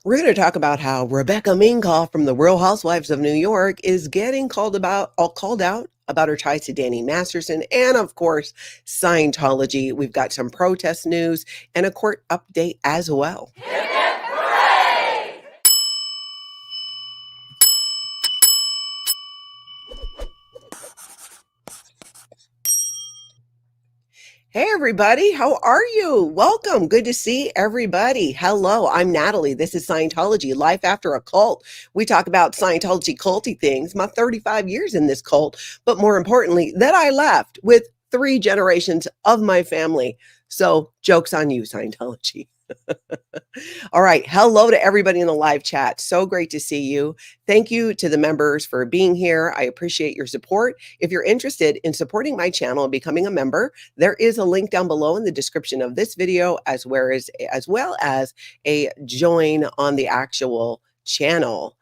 We're going to talk about how Rebecca Minkoff from the Real Housewives of New York is getting called out about her ties to Danny Masterson and, of course, Scientology. We've got some protest news and a court update as well. Hey, everybody. How are you? Welcome. Good to see everybody. Hello, I'm Natalie. This is Scientology, Life After a Cult. We talk about Scientology culty things, my 35 years in this cult, but more importantly, that I left with 3 generations of my family. So joke's on you, Scientology. All right. Hello to everybody in the live chat. So great to see you. Thank you to the members for being here. I appreciate your support. If you're interested in supporting my channel and becoming a member, there is a link down below in the description of this video, as well as a join on the actual channel.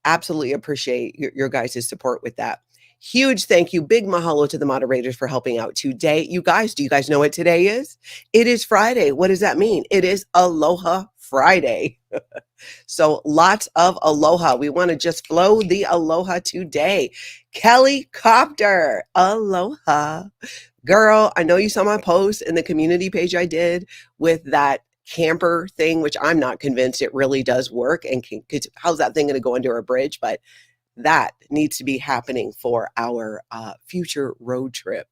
Absolutely appreciate your guys' support with that. Huge thank you. Big mahalo to the moderators for helping out today. You guys, do you guys know what today is? It is Friday. What does that mean? It is Aloha Friday. So lots of aloha. We want to just flow the aloha today. Kelly Copter, aloha. Girl, I know you saw my post in the community page I did with that camper thing, which I'm not convinced it really does work. And how's that thing going to go under a bridge? But that needs to be happening for our future road trip.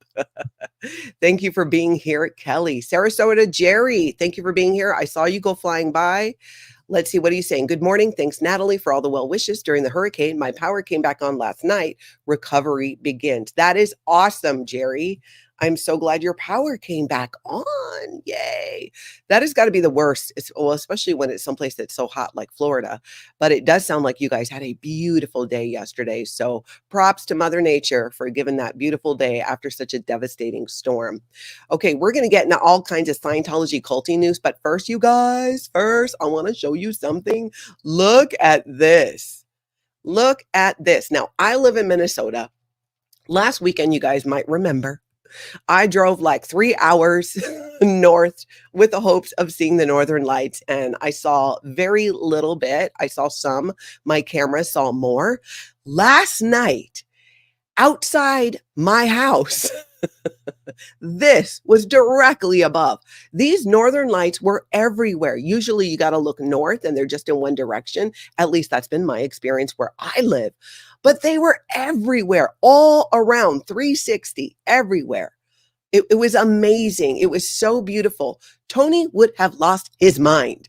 Thank you for being here, Kelly. Sarasota Jerry, thank you for being here. I saw you go flying by. Let's see, what are you saying? Good morning. Thanks, Natalie, for all the well wishes during the hurricane. My power came back on last night. Recovery begins. That is awesome, Jerry. I'm so glad your power came back on. Yay. That has got to be the worst, especially when it's someplace that's so hot like Florida. But it does sound like you guys had a beautiful day yesterday. So props to Mother Nature for giving that beautiful day after such a devastating storm. Okay, we're going to get into all kinds of Scientology culty news. But first, you guys, I want to show you something. Look at this. Look at this. Now, I live in Minnesota. Last weekend, you guys might remember, I drove like 3 hours north with the hopes of seeing the Northern Lights, and I saw very little bit. I saw some. My camera saw more. Last night, outside my house, this was directly above. These Northern Lights were everywhere. Usually you got to look north and they're just in one direction. At least that's been my experience where I live. But they were everywhere, all around, 360, everywhere. It was amazing. It was so beautiful. Tony would have lost his mind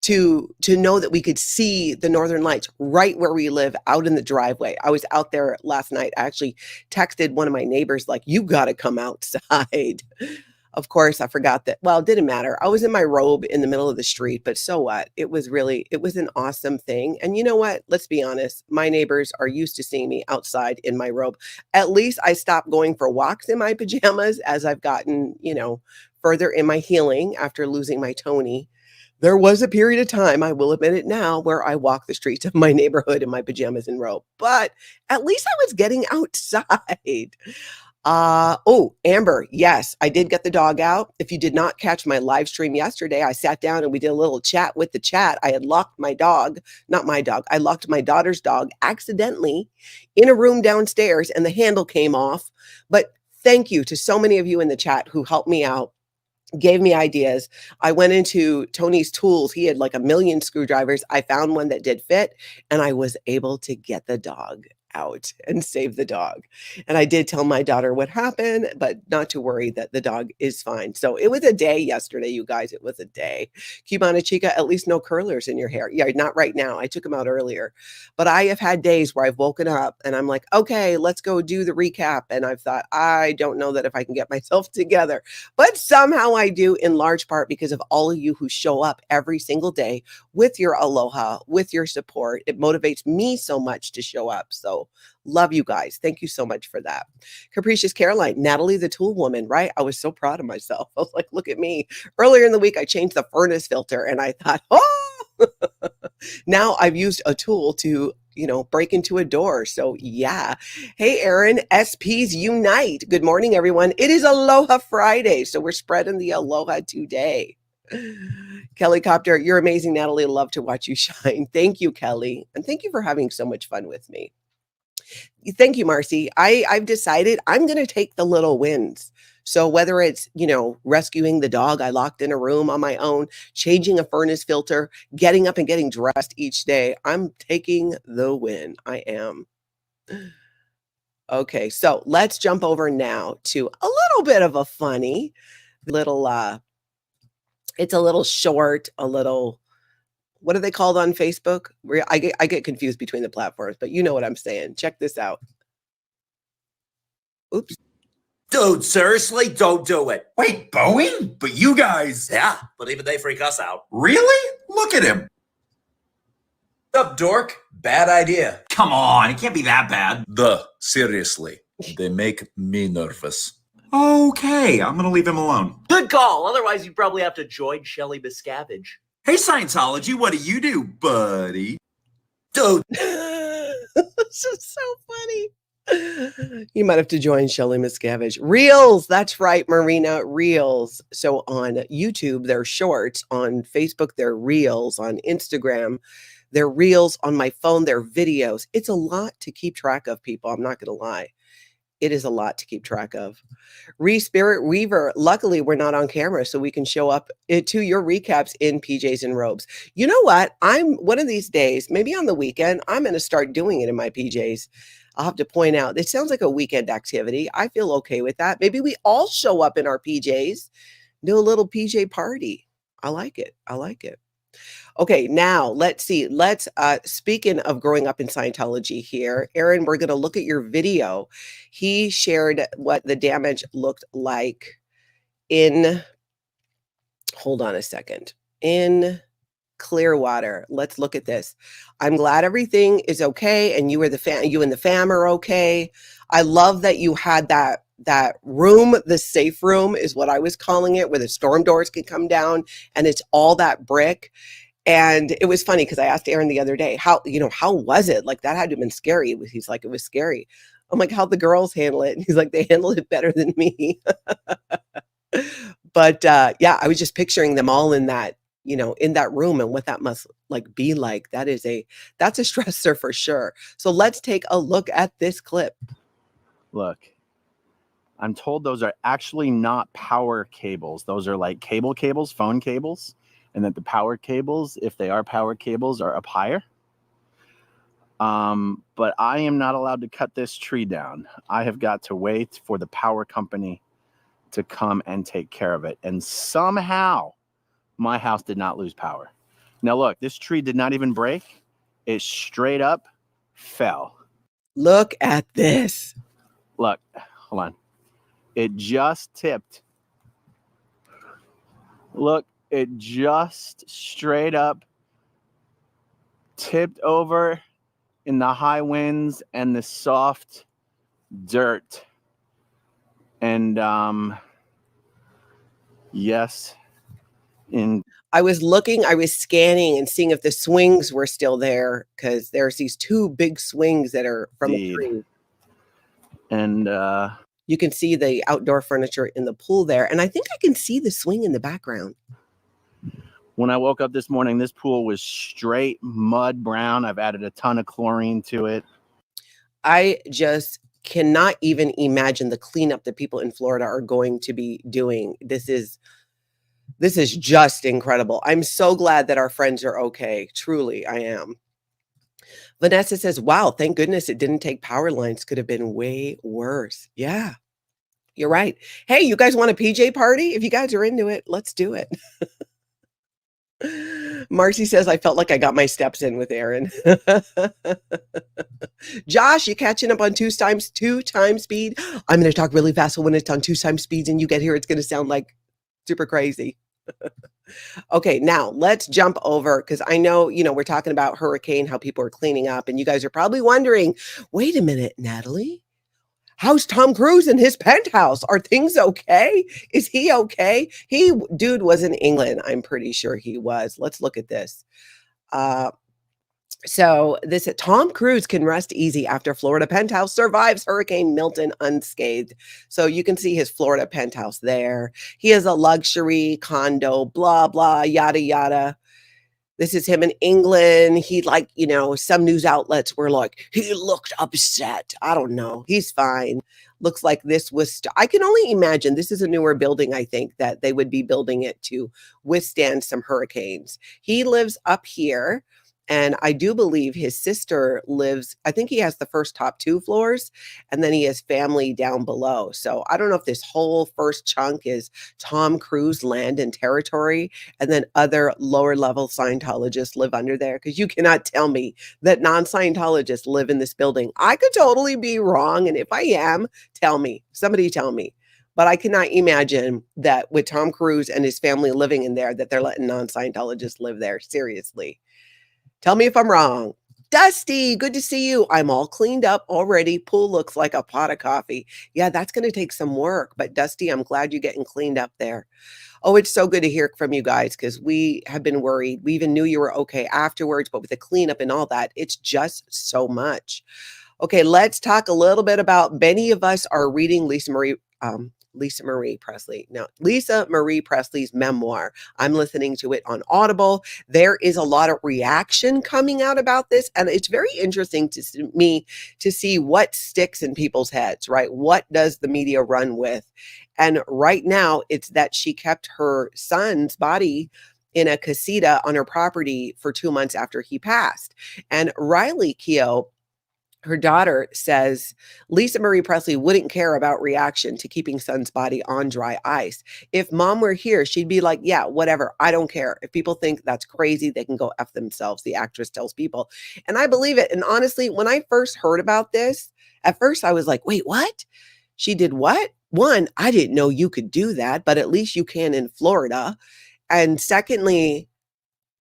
to know that we could see the Northern Lights right where we live, out in the driveway. I was out there last night. I actually texted one of my neighbors, like, you got to come outside. Of course, I forgot that. Well, it didn't matter. I was in my robe in the middle of the street, but so what? It was an awesome thing. And you know what? Let's be honest. My neighbors are used to seeing me outside in my robe. At least I stopped going for walks in my pajamas as I've gotten, further in my healing after losing my Tony. There was a period of time, I will admit it now, where I walked the streets of my neighborhood in my pajamas and robe. But at least I was getting outside. Amber, yes, I did get the dog out. If you did not catch my live stream yesterday, I sat down and we did a little chat with the chat. I had locked my dog, not my dog. I locked my daughter's dog accidentally in a room downstairs and the handle came off. But thank you to so many of you in the chat who helped me out, gave me ideas. I went into Tony's tools. He had like a million screwdrivers. I found one that did fit and I was able to get the dog out and save the dog. And I did tell my daughter what happened, but not to worry, that the dog is fine. So it was a day yesterday, you guys. It was a day. Cubana Chica, at least no curlers in your hair. Yeah, not right now. I took them out earlier. But I have had days where I've woken up and I'm like, okay, let's go do the recap. And I've thought, I don't know that if I can get myself together. But somehow I do, in large part because of all of you who show up every single day with your aloha, with your support. It motivates me so much to show up. So love you guys. Thank you so much for that. Capricious Caroline, Natalie, the tool woman, right? I was so proud of myself. I was like, look at me. Earlier in the week, I changed the furnace filter and I thought, oh, now I've used a tool to, break into a door. So yeah. Hey, Erin, SPs Unite. Good morning, everyone. It is Aloha Friday. So we're spreading the aloha today. Kelly Copter, you're amazing, Natalie. Love to watch you shine. Thank you, Kelly. And thank you for having so much fun with me. Thank you, Marcy. I've decided I'm going to take the little wins. So whether it's, rescuing the dog I locked in a room on my own, changing a furnace filter, getting up and getting dressed each day, I'm taking the win. I am. Okay, so let's jump over now to a little bit of a funny little, it's a little short, a little, what are they called on Facebook? I get confused between the platforms, but you know what I'm saying. Check this out. Oops. Dude, seriously, don't do it. Wait, Boeing? But you guys... Yeah, but even they freak us out. Really? Look at him. What's up, dork? Bad idea. Come on, it can't be that bad. Seriously, they make me nervous. Okay, I'm gonna leave him alone. Good call. Otherwise, you'd probably have to join Shelly Miscavage. Hey, Scientology, what do you do, buddy? Dude. This is so funny. You might have to join Shelly Miscavige. Reels, that's right, Marina, Reels. So on YouTube, they're shorts. On Facebook, they're Reels. On Instagram, they're Reels. On my phone, they're videos. It's a lot to keep track of, people. I'm not going to lie. It is a lot to keep track of. Spirit Weaver, luckily we're not on camera, so we can show up to your recaps in PJs and robes. You know what? I'm one of these days, maybe on the weekend, I'm going to start doing it in my PJs. I'll have to point out, it sounds like a weekend activity. I feel okay with that. Maybe we all show up in our PJs, do a little PJ party. I like it. I like it. Okay, now let's see. Speaking of growing up in Scientology here, Erin, we're going to look at your video. He shared what the damage looked like hold on a second, in Clearwater. Let's look at this. I'm glad everything is okay, and you and the fam are okay. I love that you had that room, the safe room is what I was calling it, where the storm doors can come down, and it's all that brick. And it was funny because I asked Erin the other day, how was it? Like, that had to have been scary. He's like, it was scary. I'm like, how'd the girls handle it? And he's like, they handled it better than me. But yeah, I was just picturing them all in that, in that room, and what that must be like. That's a stressor for sure. So let's take a look at this clip. Look, I'm told those are actually not power cables. Those are like cables, phone cables. And that the power cables, if they are power cables, are up higher. But I am not allowed to cut this tree down. I have got to wait for the power company to come and take care of it. And somehow my house did not lose power. Now look, this tree did not even break. It straight up fell. Look at this. Look, hold on. It just tipped. Look. It just straight up tipped over in the high winds and the soft dirt. And yes. I was scanning and seeing if the swings were still there, because there's these two big swings that are from a tree. And you can see the outdoor furniture in the pool there. And I think I can see the swing in the background. When I woke up this morning, this pool was straight mud brown. I've added a ton of chlorine to it. I just cannot even imagine the cleanup that people in Florida are going to be doing. This is just incredible. I'm so glad that our friends are okay. Truly, I am. Vanessa says, wow, thank goodness it didn't take power lines. Could have been way worse. Yeah, you're right. Hey, you guys want a PJ party? If you guys are into it, let's do it. Marcy says, I felt like I got my steps in with Erin. Josh, you catching up on two times speed? I'm going to talk really fast. So when it's on 2 times speeds and you get here, it's going to sound like super crazy. Okay, now let's jump over, because I know, we're talking about hurricane, how people are cleaning up, and you guys are probably wondering, wait a minute, Natalie, how's Tom Cruise in his penthouse? Are things okay? Is he okay? Dude was in England. I'm pretty sure he was. Let's look at this. So this Tom Cruise can rest easy after Florida penthouse survives Hurricane Milton unscathed. So you can see his Florida penthouse there. He has a luxury condo, blah, blah, yada, yada. This is him in England. He like, some news outlets were like, he looked upset. I don't know. He's fine. Looks like this was, I can only imagine this is a newer building, I think, that they would be building it to withstand some hurricanes. He lives up here. And I do believe his sister lives, I think he has the first top 2 floors, and then he has family down below. So I don't know if this whole first chunk is Tom Cruise land and territory, and then other lower level Scientologists live under there, because you cannot tell me that non-Scientologists live in this building. I could totally be wrong. And if I am, tell me, somebody tell me. But I cannot imagine that with Tom Cruise and his family living in there, that they're letting non-Scientologists live there. Seriously. Tell me if I'm wrong. Dusty, good to see you. I'm all cleaned up already. Pool looks like a pot of coffee. Yeah, that's going to take some work. But Dusty, I'm glad you're getting cleaned up there. Oh, it's so good to hear from you guys, because we have been worried. We even knew you were okay afterwards, but with the cleanup and all that, it's just so much. Okay, let's talk a little bit about, many of us are reading Lisa Marie Presley's memoir. I'm listening to it on Audible. There is a lot of reaction coming out about this, and it's very interesting to me to see what sticks in people's heads, right? What does the media run with? And right now, it's that she kept her son's body in a casita on her property for 2 months after he passed. And Riley Keough, her daughter, says Lisa Marie Presley wouldn't care about reaction to keeping son's body on dry ice. If mom were here, she'd be like, yeah, whatever. I don't care. If people think that's crazy, they can go F themselves, the actress tells People. And I believe it. And honestly, when I first heard about this, at first I was like, wait, what? She did what? One, I didn't know you could do that, but at least you can in Florida. And secondly,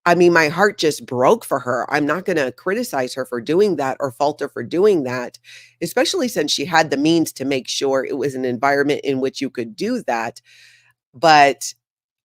I mean, my heart just broke for her. I'm not going to criticize her for doing that or fault her for doing that, especially since she had the means to make sure it was an environment in which you could do that. But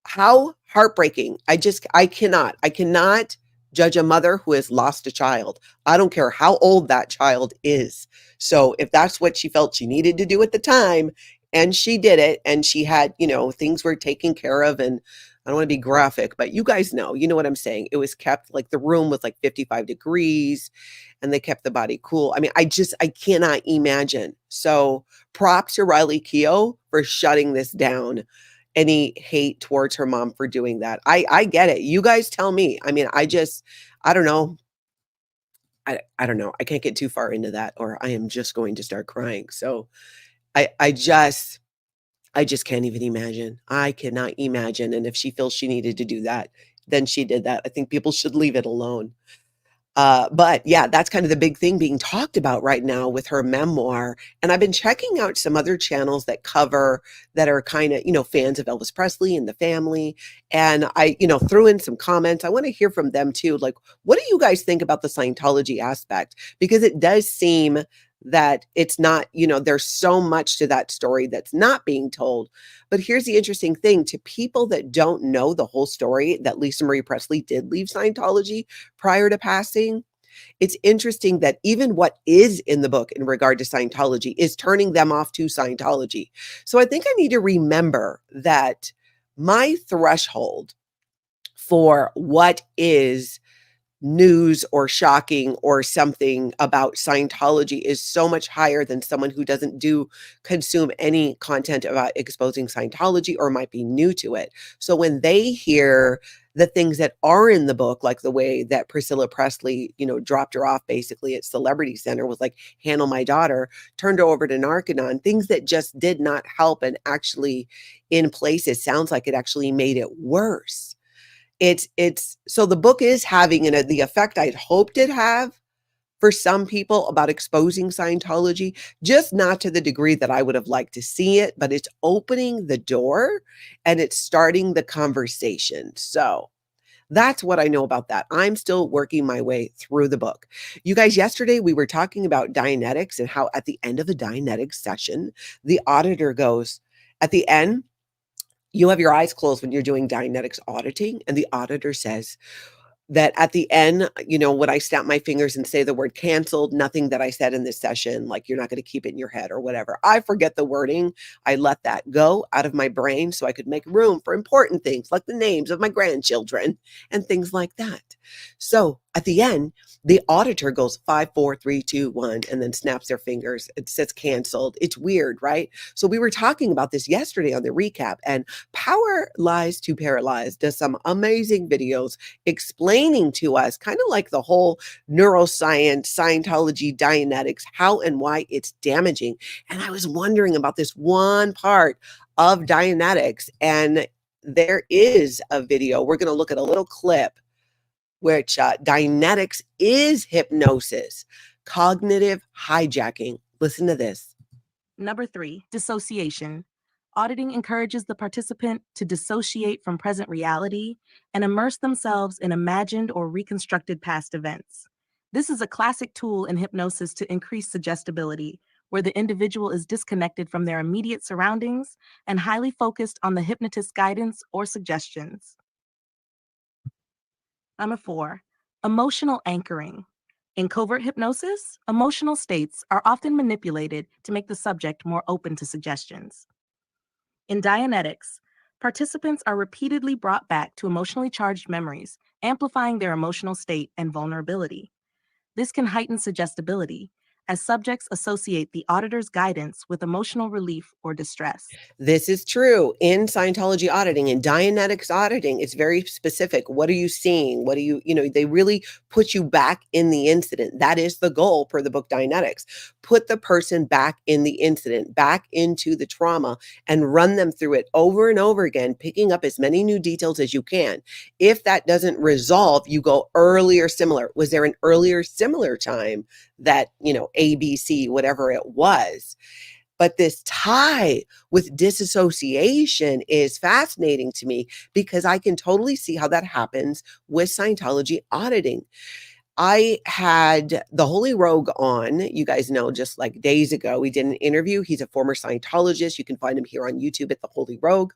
how heartbreaking. I cannot judge a mother who has lost a child. I don't care how old that child is. So if that's what she felt she needed to do at the time, and she did it, and she had, things were taken care of, and I don't want to be graphic, but you guys know, you know what I'm saying. It was kept, like, the room was like 55 degrees and they kept the body cool. I mean, I cannot imagine. So props to Riley Keough for shutting this down. Any hate towards her mom for doing that. I get it. You guys tell me. I mean, I don't know. I don't know. I can't get too far into that, or I am just going to start crying. So I just can't even imagine. I cannot imagine. And if she feels she needed to do that, then she did that. I think people should leave it alone. But yeah, that's kind of the big thing being talked about right now with her memoir. And I've been checking out some other channels that are kind of, fans of Elvis Presley and the family. And I, threw in some comments. I want to hear from them too. Like, what do you guys think about the Scientology aspect? Because it does seem that it's not, there's so much to that story that's not being told. But here's the interesting thing: to people that don't know the whole story, that Lisa Marie Presley did leave Scientology prior to passing, it's interesting that even what is in the book in regard to Scientology is turning them off to Scientology. So I think I need to remember that my threshold for what is news or shocking or something about Scientology is so much higher than someone who doesn't consume any content about exposing Scientology or might be new to it. So when they hear the things that are in the book, like the way that Priscilla Presley, dropped her off basically at Celebrity Center, was like, handle my daughter, turned her over to Narconon, things that just did not help, and actually in places sounds like it actually made it worse. It's so the book is having the effect I'd hoped it'd have for some people about exposing Scientology, just not to the degree that I would have liked to see it, but it's opening the door and it's starting the conversation. So that's what I know about that. I'm still working my way through the book. You guys, yesterday we were talking about Dianetics and how at the end of a Dianetics session, the auditor goes, at the end, you have your eyes closed when you're doing Dianetics auditing, and the auditor says, that at the end, when I snap my fingers and say the word canceled, nothing that I said in this session, like you're not going to keep it in your head or whatever. I forget the wording. I let that go out of my brain so I could make room for important things like the names of my grandchildren and things like that. So at the end, the auditor goes 5, 4, 3, 2, 1, and then snaps their fingers. It says canceled. It's weird, right? So we were talking about this yesterday on the recap, and Paralyze to Paralyze does some amazing videos explaining to us kind of like the whole neuroscience, Scientology, Dianetics, how and why it's damaging. And I was wondering about this one part of Dianetics, and there is a video. We're going to look at a little clip which Dianetics is hypnosis, cognitive hijacking. Listen to this. Number 3, dissociation. Auditing encourages the participant to dissociate from present reality and immerse themselves in imagined or reconstructed past events. This is a classic tool in hypnosis to increase suggestibility, where the individual is disconnected from their immediate surroundings and highly focused on the hypnotist's guidance or suggestions. Number 4, emotional anchoring. In covert hypnosis, emotional states are often manipulated to make the subject more open to suggestions. In Dianetics, participants are repeatedly brought back to emotionally charged memories, amplifying their emotional state and vulnerability. This can heighten suggestibility, as subjects associate the auditor's guidance with emotional relief or distress. This is true in Scientology auditing and Dianetics auditing. It's very specific. What are you seeing? What do they really put you back in the incident. That is the goal per the book Dianetics. Put the person back in the incident, back into the trauma, and run them through it over and over again, picking up as many new details as you can. If that doesn't resolve, you go earlier similar. Was there an earlier similar time that, ABC, whatever it was? But this tie with disassociation is fascinating to me because I can totally see how that happens with Scientology auditing. I had the Holy Rogue on, you guys know, just like days ago. We did an interview. He's a former Scientologist. You can find him here on YouTube at the Holy Rogue.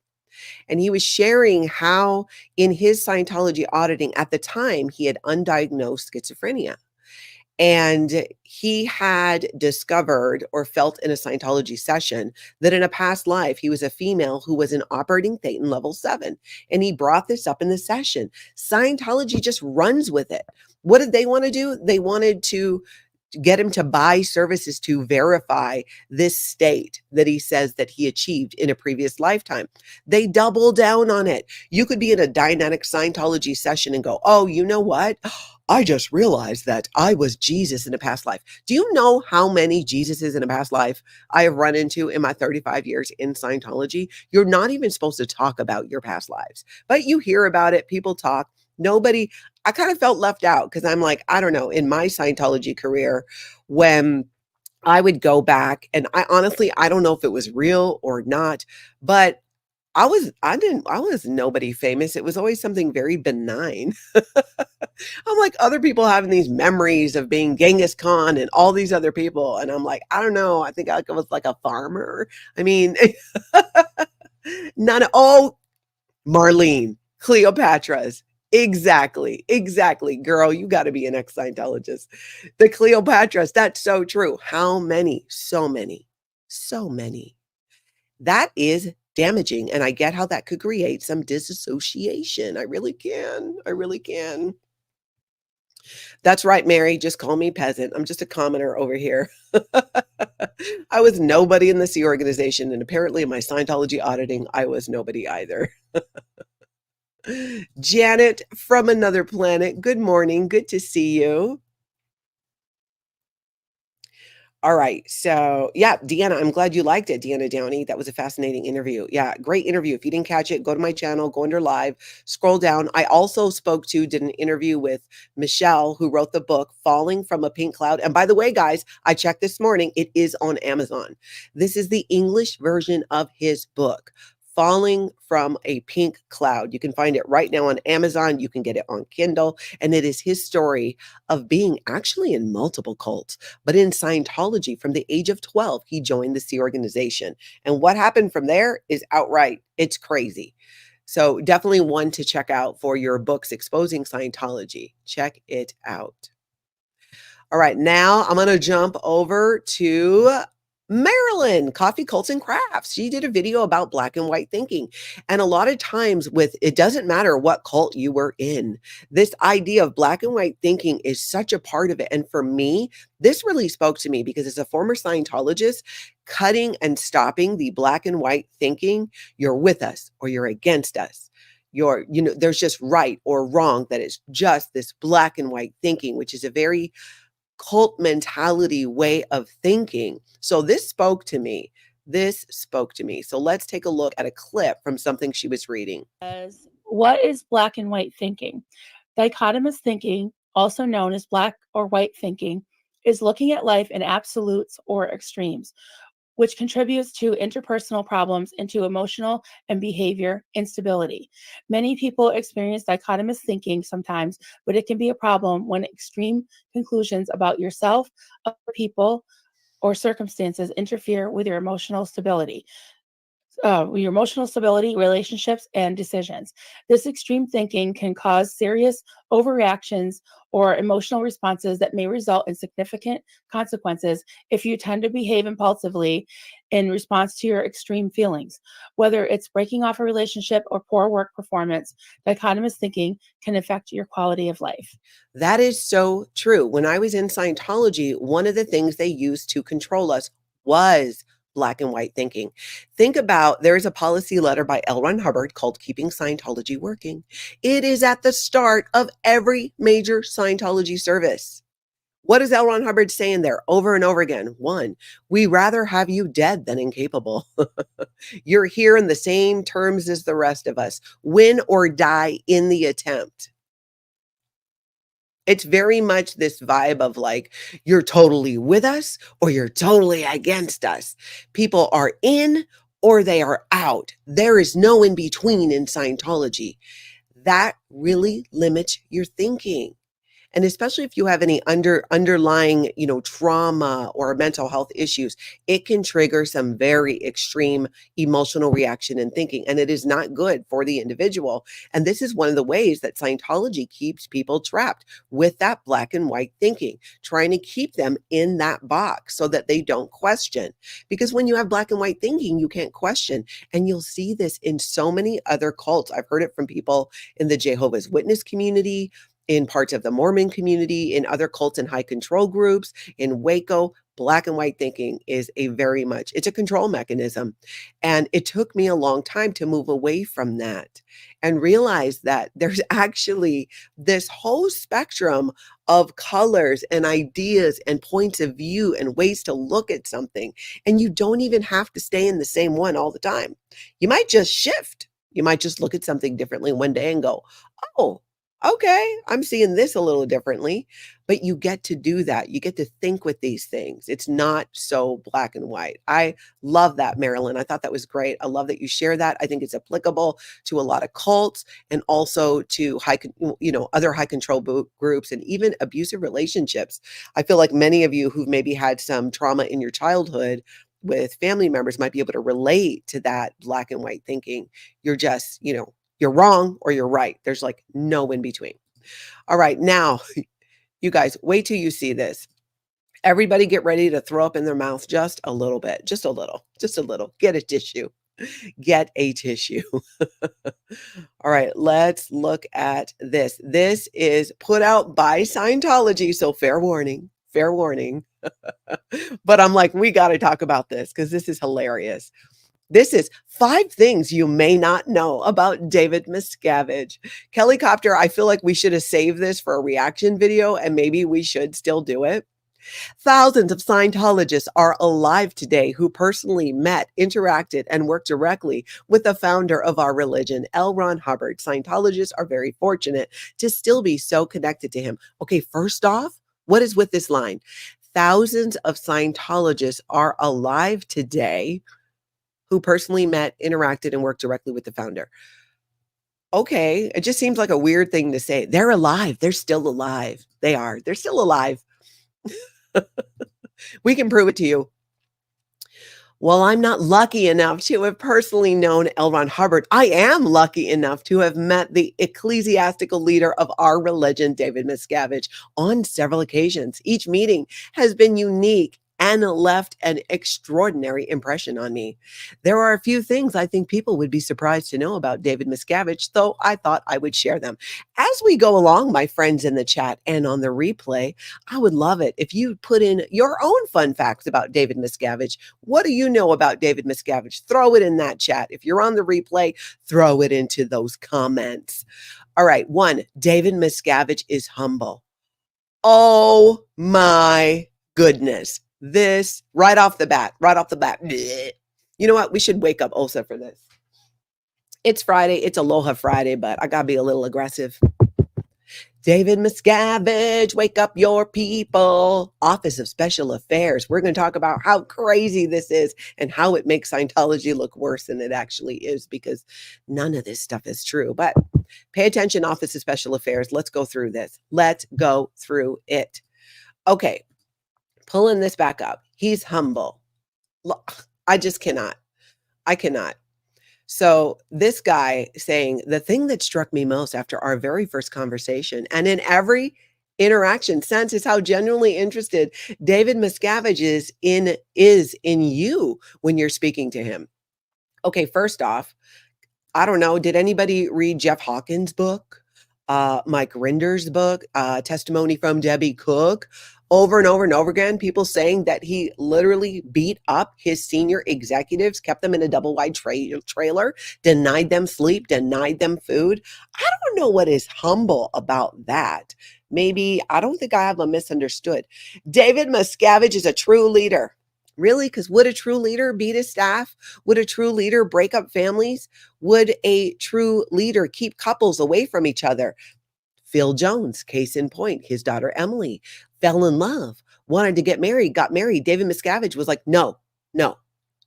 And he was sharing how in his Scientology auditing at the time, he had undiagnosed schizophrenia. And he had discovered or felt in a Scientology session that in a past life, he was a female who was an operating Thetan level 7. And he brought this up in the session. Scientology just runs with it. What did they want to do? They wanted to get him to buy services to verify this state that he says that he achieved in a previous lifetime. They double down on it. You could be in a dynamic Scientology session and go, oh, you know what? I just realized that I was Jesus in a past life. Do you know how many Jesuses in a past life I have run into in my 35 years in Scientology? You're not even supposed to talk about your past lives, but you hear about it. People talk. Nobody, I kind of felt left out because I'm like, I don't know, in my Scientology career, when I would go back and I don't know if it was real or not, but I was nobody famous. It was always something very benign. I'm like other people having these memories of being Genghis Khan and all these other people. And I'm like, I don't know. I think I was like a farmer. I mean, Marlene, Cleopatra's. Exactly. Girl, you got to be an ex-Scientologist. The Cleopatras, that's so true. How many? So many. That is damaging. And I get how that could create some disassociation. I really can. That's right, Mary. Just call me peasant. I'm just a commoner over here. I was nobody in the Sea organization. And apparently in my Scientology auditing, I was nobody either. Janet from another planet. Good morning. Good to see you. All right. So yeah, Deanna, I'm glad you liked it, Deanna Downey. That was a fascinating interview. Yeah, great interview. If you didn't catch it, go to my channel, go under live, scroll down. I also did an interview with Michelle, who wrote the book, Falling from a Pink Cloud. And by the way, guys, I checked this morning. It is on Amazon. This is the English version of his book, Falling from a Pink Cloud. You can find it right now on Amazon. You can get it on Kindle. And it is his story of being actually in multiple cults, but in Scientology from the age of 12, he joined the Sea organization. And what happened from there is outright, it's crazy. So definitely one to check out for your books exposing Scientology. Check it out. All right, now I'm going to jump over to Marilyn, Coffee, Cults, and Crafts. She did a video about black and white thinking. And a lot of times it doesn't matter what cult you were in. This idea of black and white thinking is such a part of it. And for me, this really spoke to me because as a former Scientologist, cutting and stopping the black and white thinking, you're with us or you're against us. There's just right or wrong, that is just this black and white thinking, which is a very cult mentality way of thinking. So this spoke to me. So let's take a look at a clip from something she was reading. What is black and white thinking? Dichotomous thinking, also known as black or white thinking, is looking at life in absolutes or extremes, which contributes to interpersonal problems and to emotional and behavior instability. Many people experience dichotomous thinking sometimes, but it can be a problem when extreme conclusions about yourself, other people, or circumstances interfere with your emotional stability. Relationships, and decisions. This extreme thinking can cause serious overreactions or emotional responses that may result in significant consequences if you tend to behave impulsively in response to your extreme feelings. Whether it's breaking off a relationship or poor work performance, dichotomous thinking can affect your quality of life. That is so true. When I was in Scientology, one of the things they used to control us was black and white thinking. Think about, there's a policy letter by L. Ron Hubbard called Keeping Scientology Working. It is at the start of every major Scientology service. What is L. Ron Hubbard saying there over and over again? One, we rather have you dead than incapable. You're here in the same terms as the rest of us. Win or die in the attempt. It's very much this vibe of like, you're totally with us or you're totally against us. People are in or they are out. There is no in between in Scientology. That really limits your thinking. And especially if you have any underlying, trauma or mental health issues, it can trigger some very extreme emotional reaction and thinking. And it is not good for the individual. And this is one of the ways that Scientology keeps people trapped with that black and white thinking, trying to keep them in that box so that they don't question. Because when you have black and white thinking, you can't question. And you'll see this in so many other cults. I've heard it from people in the Jehovah's Witness community, in parts of the Mormon community, in other cults and high control groups, in Waco. Black and white thinking is it's a control mechanism. And it took me a long time to move away from that and realize that there's actually this whole spectrum of colors and ideas and points of view and ways to look at something. And you don't even have to stay in the same one all the time. You might just shift. You might just look at something differently one day and go, oh, okay, I'm seeing this a little differently, but you get to do that. You get to think with these things. It's not so black and white. I love that, Marilyn. I thought that was great. I love that you share that. I think it's applicable to a lot of cults and also to other high control groups and even abusive relationships. I feel like many of you who've maybe had some trauma in your childhood with family members might be able to relate to that black and white thinking. You're just, you're wrong or you're right. There's like no in between. All right. Now, you guys, wait till you see this. Everybody get ready to throw up in their mouth just a little bit, just a little. Get a tissue. All right. Let's look at this. This is put out by Scientology. So fair warning. But I'm like, we got to talk about this because this is hilarious. This is 5 things you may not know about David Miscavige. Kelly Copter, I feel like we should have saved this for a reaction video, and maybe we should still do it. Thousands of Scientologists are alive today who personally met, interacted, and worked directly with the founder of our religion, L. Ron Hubbard. Scientologists are very fortunate to still be so connected to him. Okay, first off, what is with this line? Thousands of Scientologists are alive today who personally met, interacted, and worked directly with the founder. Okay, it just seems like a weird thing to say. They're alive. They're still alive. They are. They're still alive. We can prove it to you. Well, I'm not lucky enough to have personally known L. Ron Hubbard. I am lucky enough to have met the ecclesiastical leader of our religion, David Miscavige, on several occasions. Each meeting has been unique and left an extraordinary impression on me. There are a few things I think people would be surprised to know about David Miscavige, though I thought I would share them. As we go along, my friends in the chat and on the replay, I would love it if you put in your own fun facts about David Miscavige. What do you know about David Miscavige? Throw it in that chat. If you're on the replay, throw it into those comments. All right. 1, David Miscavige is humble. Oh my goodness. This right off the bat. Bleh. You know what? We should wake up Osa for this. It's Friday. It's Aloha Friday, but I got to be a little aggressive. David Miscavige, wake up your people. Office of Special Affairs. We're going to talk about how crazy this is and how it makes Scientology look worse than it actually is, because none of this stuff is true. But pay attention, Office of Special Affairs. Let's go through this. Let's go through it. Okay. Pulling this back up. He's humble. I just cannot. I cannot. So this guy saying, the thing that struck me most after our very first conversation and in every interaction since is how genuinely interested David Miscavige is in you when you're speaking to him. Okay, first off, I don't know, did anybody read Jeff Hawkins' book? Mike Rinder's book, Testimony from Debbie Cook? Over and over and over again, people saying that he literally beat up his senior executives, kept them in a double wide trailer, denied them sleep, denied them food. I don't know what is humble about that. Maybe, I don't think I have a misunderstood. David Miscavige is a true leader. Really? Because would a true leader beat his staff? Would a true leader break up families? Would a true leader keep couples away from each other? Phil Jones, case in point, his daughter Emily fell in love, wanted to get married, got married. David Miscavige was like, no,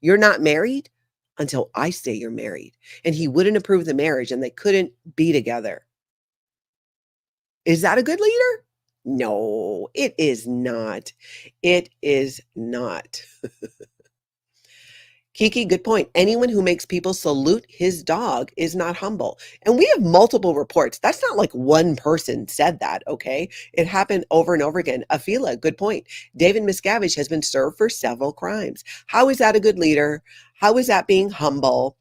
you're not married until I say you're married. And he wouldn't approve the marriage and they couldn't be together. Is that a good leader? No, it is not. It is not. Kiki, good point. Anyone who makes people salute his dog is not humble. And we have multiple reports. That's not like one person said that, okay? It happened over and over again. Afila, good point. David Miscavige has been served for several crimes. How is that a good leader? How is that being humble?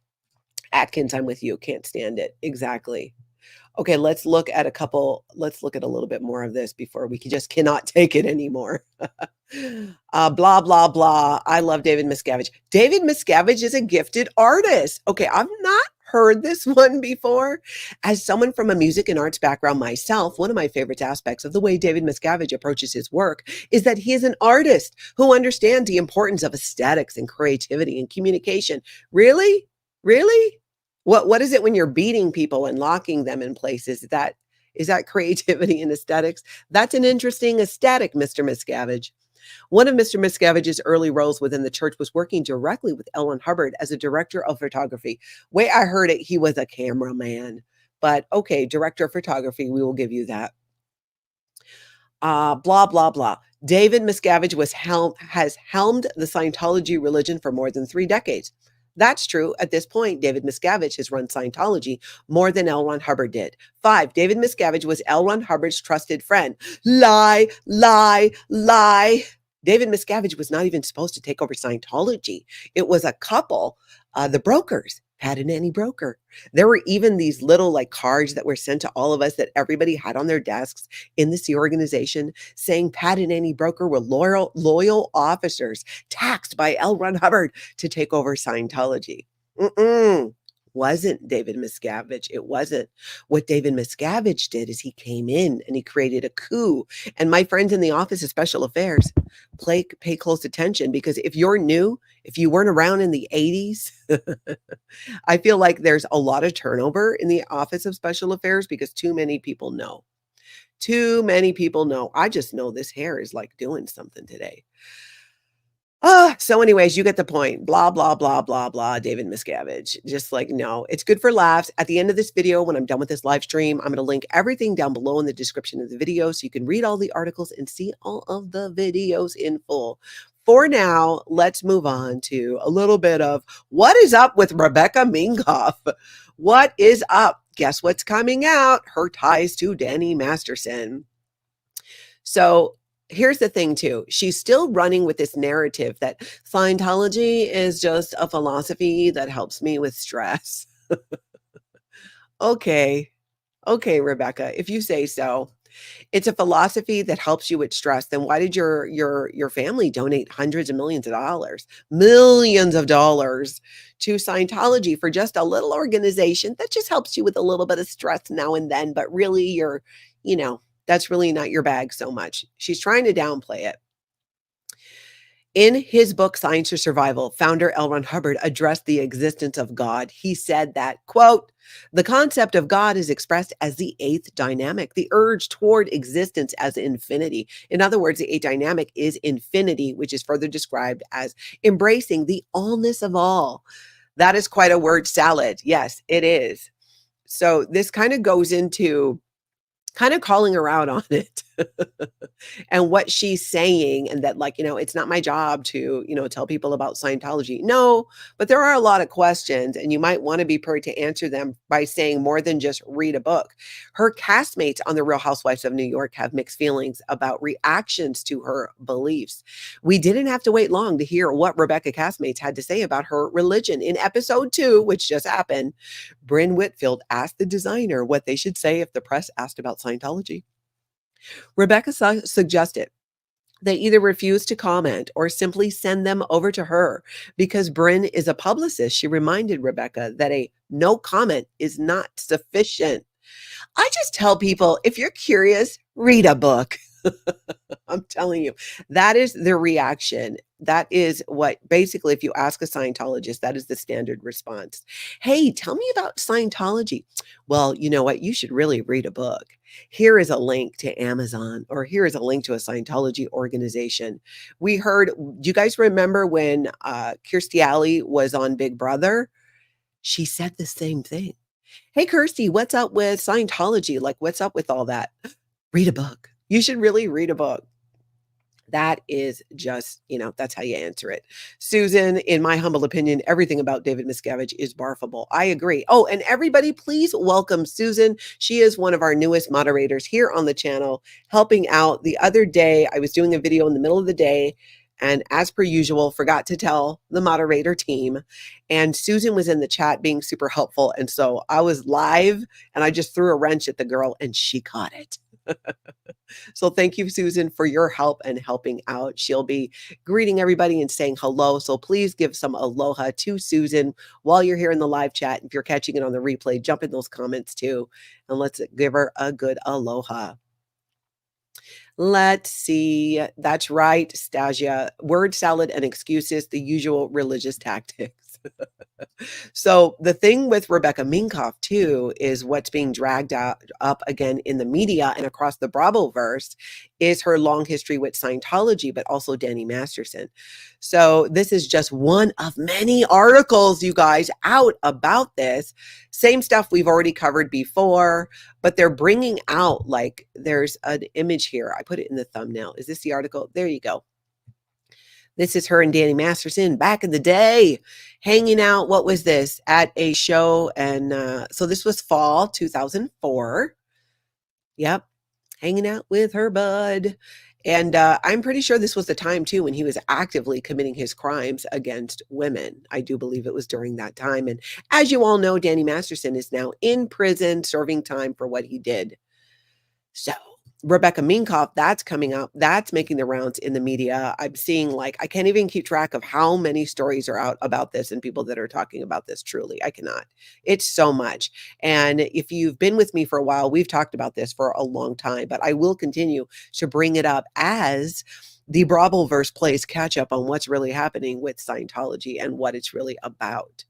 Atkins, I'm with you. Can't stand it. Exactly. Okay, let's look at a little bit more of this before we just cannot take it anymore. Blah, blah, blah. I love David Miscavige. David Miscavige is a gifted artist. Okay, I've not heard this one before. As someone from a music and arts background myself, one of my favorite aspects of the way David Miscavige approaches his work is that he is an artist who understands the importance of aesthetics and creativity and communication. Really? Really? What is it when you're beating people and locking them in places? Is that creativity and aesthetics? That's an interesting aesthetic, Mr. Miscavige. One of Mr. Miscavige's early roles within the church was working directly with L. Ron Hubbard as a director of photography. Way I heard it, he was a cameraman. But okay, director of photography, we will give you that. Blah, blah, blah. David Miscavige has helmed the Scientology religion for more than 3 decades. That's true. At this point, David Miscavige has run Scientology more than L. Ron Hubbard did. 5, David Miscavige was L. Ron Hubbard's trusted friend. Lie, lie, lie. David Miscavige was not even supposed to take over Scientology. It was a couple, the brokers, Pat and Annie Broker. There were even these little like cards that were sent to all of us that everybody had on their desks in the C organization saying Pat and Annie Broker were loyal officers taxed by L. Ron Hubbard to take over Scientology. Wasn't David Miscavige. It wasn't. What David Miscavige did is he came in and he created a coup. And my friends in the Office of Special Affairs, pay close attention, because if you're new, if you weren't around in the 80s, I feel like there's a lot of turnover in the Office of Special Affairs because too many people know. Too many people know. I just know this hair is like doing something today. So anyways, you get the point. Blah, blah, blah, blah, blah, David Miscavige. Just like, no, it's good for laughs. At the end of this video, when I'm done with this live stream, I'm going to link everything down below in the description of the video so you can read all the articles and see all of the videos in full. for now, let's move on to a little bit of what is up with Rebecca Minkoff. What is up? Guess what's coming out? Her ties to Danny Masterson. So here's the thing too. She's still running with this narrative that Scientology is just a philosophy that helps me with stress. Okay, Rebecca, if you say so. It's a philosophy that helps you with stress. Then why did your family donate hundreds of millions of dollars to Scientology for just a little organization that just helps you with a little bit of stress now and then, but really that's really not your bag so much. She's trying to downplay it. In his book, Science or Survival, founder L. Ron Hubbard addressed the existence of God. He said that, quote, the concept of God is expressed as the eighth dynamic, the urge toward existence as infinity. In other words, the eighth dynamic is infinity, which is further described as embracing the allness of all. That is quite a word salad. Yes, it is. So this kind of goes into kind of calling her out on it and what she's saying, and that it's not my job to, tell people about Scientology. No, but there are a lot of questions and you might want to be prepared to answer them by saying more than just read a book. Her castmates on The Real Housewives of New York have mixed feelings about reactions to her beliefs. We didn't have to wait long to hear what Rebecca castmates had to say about her religion. In episode 2, which just happened, Bryn Whitfield asked the designer what they should say if the press asked about Scientology. Rebecca suggested they either refuse to comment or simply send them over to her because Bryn is a publicist. She reminded Rebecca that a no comment is not sufficient. I just tell people, if you're curious, read a book. I'm telling you, that is the reaction. That is what, basically, if you ask a Scientologist, that is the standard response. Hey, tell me about Scientology. Well, you know what? You should really read a book. Here is a link to Amazon, or here is a link to a Scientology organization. We heard, do you guys remember when Kirstie Alley was on Big Brother? She said the same thing. Hey, Kirstie, what's up with Scientology? What's up with all that? Read a book. You should really read a book. That is just, that's how you answer it. Susan, in my humble opinion, everything about David Miscavige is barfable. I agree. Oh, and everybody, please welcome Susan. She is one of our newest moderators here on the channel, helping out. The other day, I was doing a video in the middle of the day, and as per usual, forgot to tell the moderator team. And Susan was in the chat being super helpful. And so I was live and I just threw a wrench at the girl and she caught it. So thank you, Susan, for your help and helping out. She'll be greeting everybody and saying hello. So please give some aloha to Susan while you're here in the live chat. If you're catching it on the replay, jump in those comments too. And let's give her a good aloha. Let's see. That's right, Stasia. Word salad and excuses, the usual religious tactics. So the thing with Rebecca Minkoff too is what's being dragged up again in the media and across the Bravoverse is her long history with Scientology, but also Danny Masterson. So this is just one of many articles, you guys, out about this. Same stuff we've already covered before, but they're bringing out, there's an image here. I put it in the thumbnail. Is this the article? There you go. This is her and Danny Masterson back in the day, hanging out. What was this? At a show. And so this was fall 2004. Yep. Hanging out with her bud. And I'm pretty sure this was the time too when he was actively committing his crimes against women. I do believe it was during that time. And as you all know, Danny Masterson is now in prison serving time for what he did. So Rebecca Minkoff, that's coming up. That's making the rounds in the media. I'm seeing I can't even keep track of how many stories are out about this and people that are talking about this. Truly, I cannot. It's so much. And if you've been with me for a while, we've talked about this for a long time, but I will continue to bring it up as the Bravoverse plays catch up on what's really happening with Scientology and what it's really about.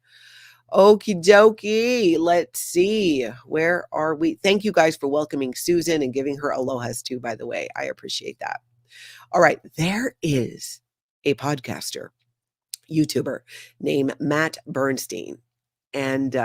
Okie dokie. Let's see. Where are we? Thank you guys for welcoming Susan and giving her alohas too, by the way. I appreciate that. All right. There is a podcaster, YouTuber named Matt Bernstein. And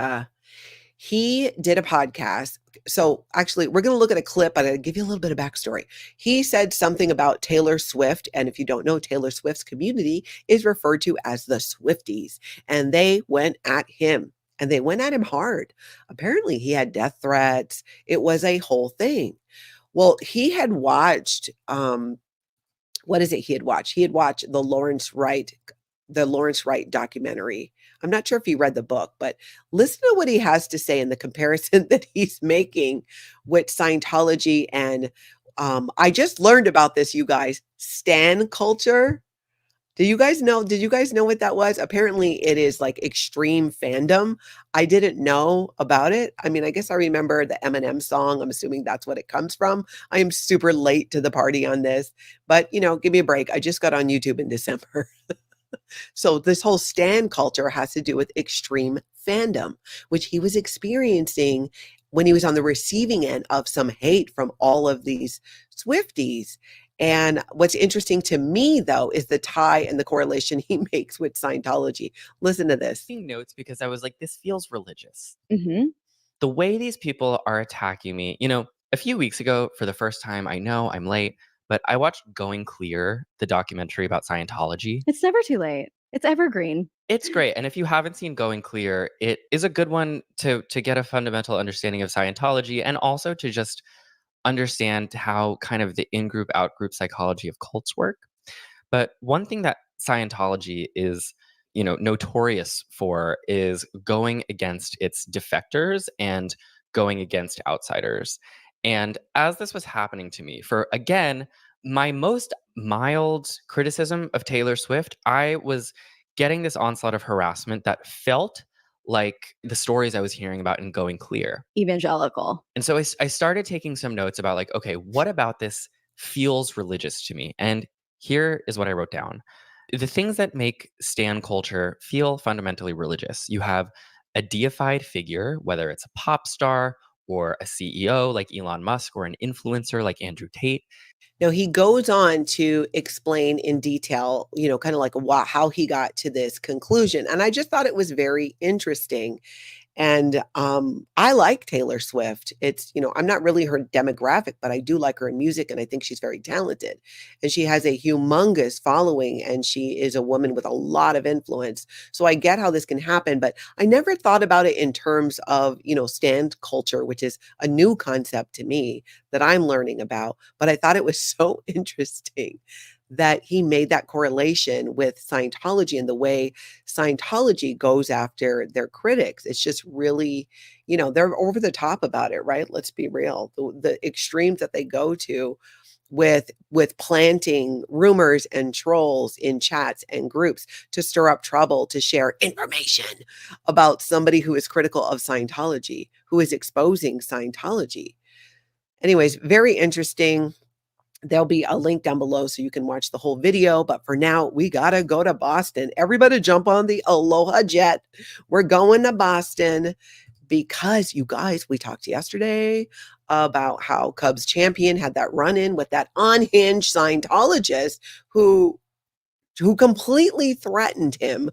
he did a podcast so actually, we're going to look at a clip, but I'll give you a little bit of backstory. He said something about Taylor Swift. And if you don't know, Taylor Swift's community is referred to as the Swifties. And they went at him. And they went at him hard. Apparently, he had death threats. It was a whole thing. Well, he had watched, what is it he had watched? He had watched the Lawrence Wright documentary. I'm not sure if he read the book, but listen to what he has to say in the comparison that he's making with Scientology. And I just learned about this, you guys, stan culture. Did you guys know what that was? Apparently it is like extreme fandom. I didn't know about it. I mean, I guess I remember the Eminem song. I'm assuming that's what it comes from. I am super late to the party on this, but give me a break. I just got on YouTube in December. So this whole stan culture has to do with extreme fandom, which he was experiencing when he was on the receiving end of some hate from all of these Swifties. And what's interesting to me, though, is the tie and the correlation he makes with Scientology. Listen to this. Taking notes because I was like, this feels religious. Mm-hmm. The way these people are attacking me, a few weeks ago, for the first time, I know I'm late, but I watched Going Clear, the documentary about Scientology. It's never too late. It's evergreen. It's great. And if you haven't seen Going Clear, it is a good one to get a fundamental understanding of Scientology and also to just understand how kind of the in-group, out-group psychology of cults work. But one thing that Scientology is, notorious for is going against its defectors and going against outsiders. And as this was happening to me, for, again, my most mild criticism of Taylor Swift, I was getting this onslaught of harassment that felt like the stories I was hearing about in Going Clear. Evangelical. And so I started taking some notes about like, okay, what about this feels religious to me? And here is what I wrote down. The things that make stan culture feel fundamentally religious. You have a deified figure, whether it's a pop star or a CEO like Elon Musk or an influencer like Andrew Tate. Now, he goes on to explain in detail, kind of like how he got to this conclusion. And I just thought it was very interesting. And I like Taylor Swift. It's, I'm not really her demographic, but I do like her in music, and I think she's very talented. And she has a humongous following, and she is a woman with a lot of influence. So I get how this can happen, but I never thought about it in terms of, stan culture, which is a new concept to me that I'm learning about. But I thought it was so interesting that he made that correlation with Scientology and the way Scientology goes after their critics. It's just really, they're over the top about it, right? Let's be real. The extremes that they go to with planting rumors and trolls in chats and groups to stir up trouble, to share information about somebody who is critical of Scientology, who is exposing Scientology. Anyways, very interesting. There'll be a link down below so you can watch the whole video. But for now, we got to go to Boston. Everybody jump on the Aloha jet. We're going to Boston because, you guys, we talked yesterday about how Cubs champion had that run-in with that unhinged Scientologist who completely threatened him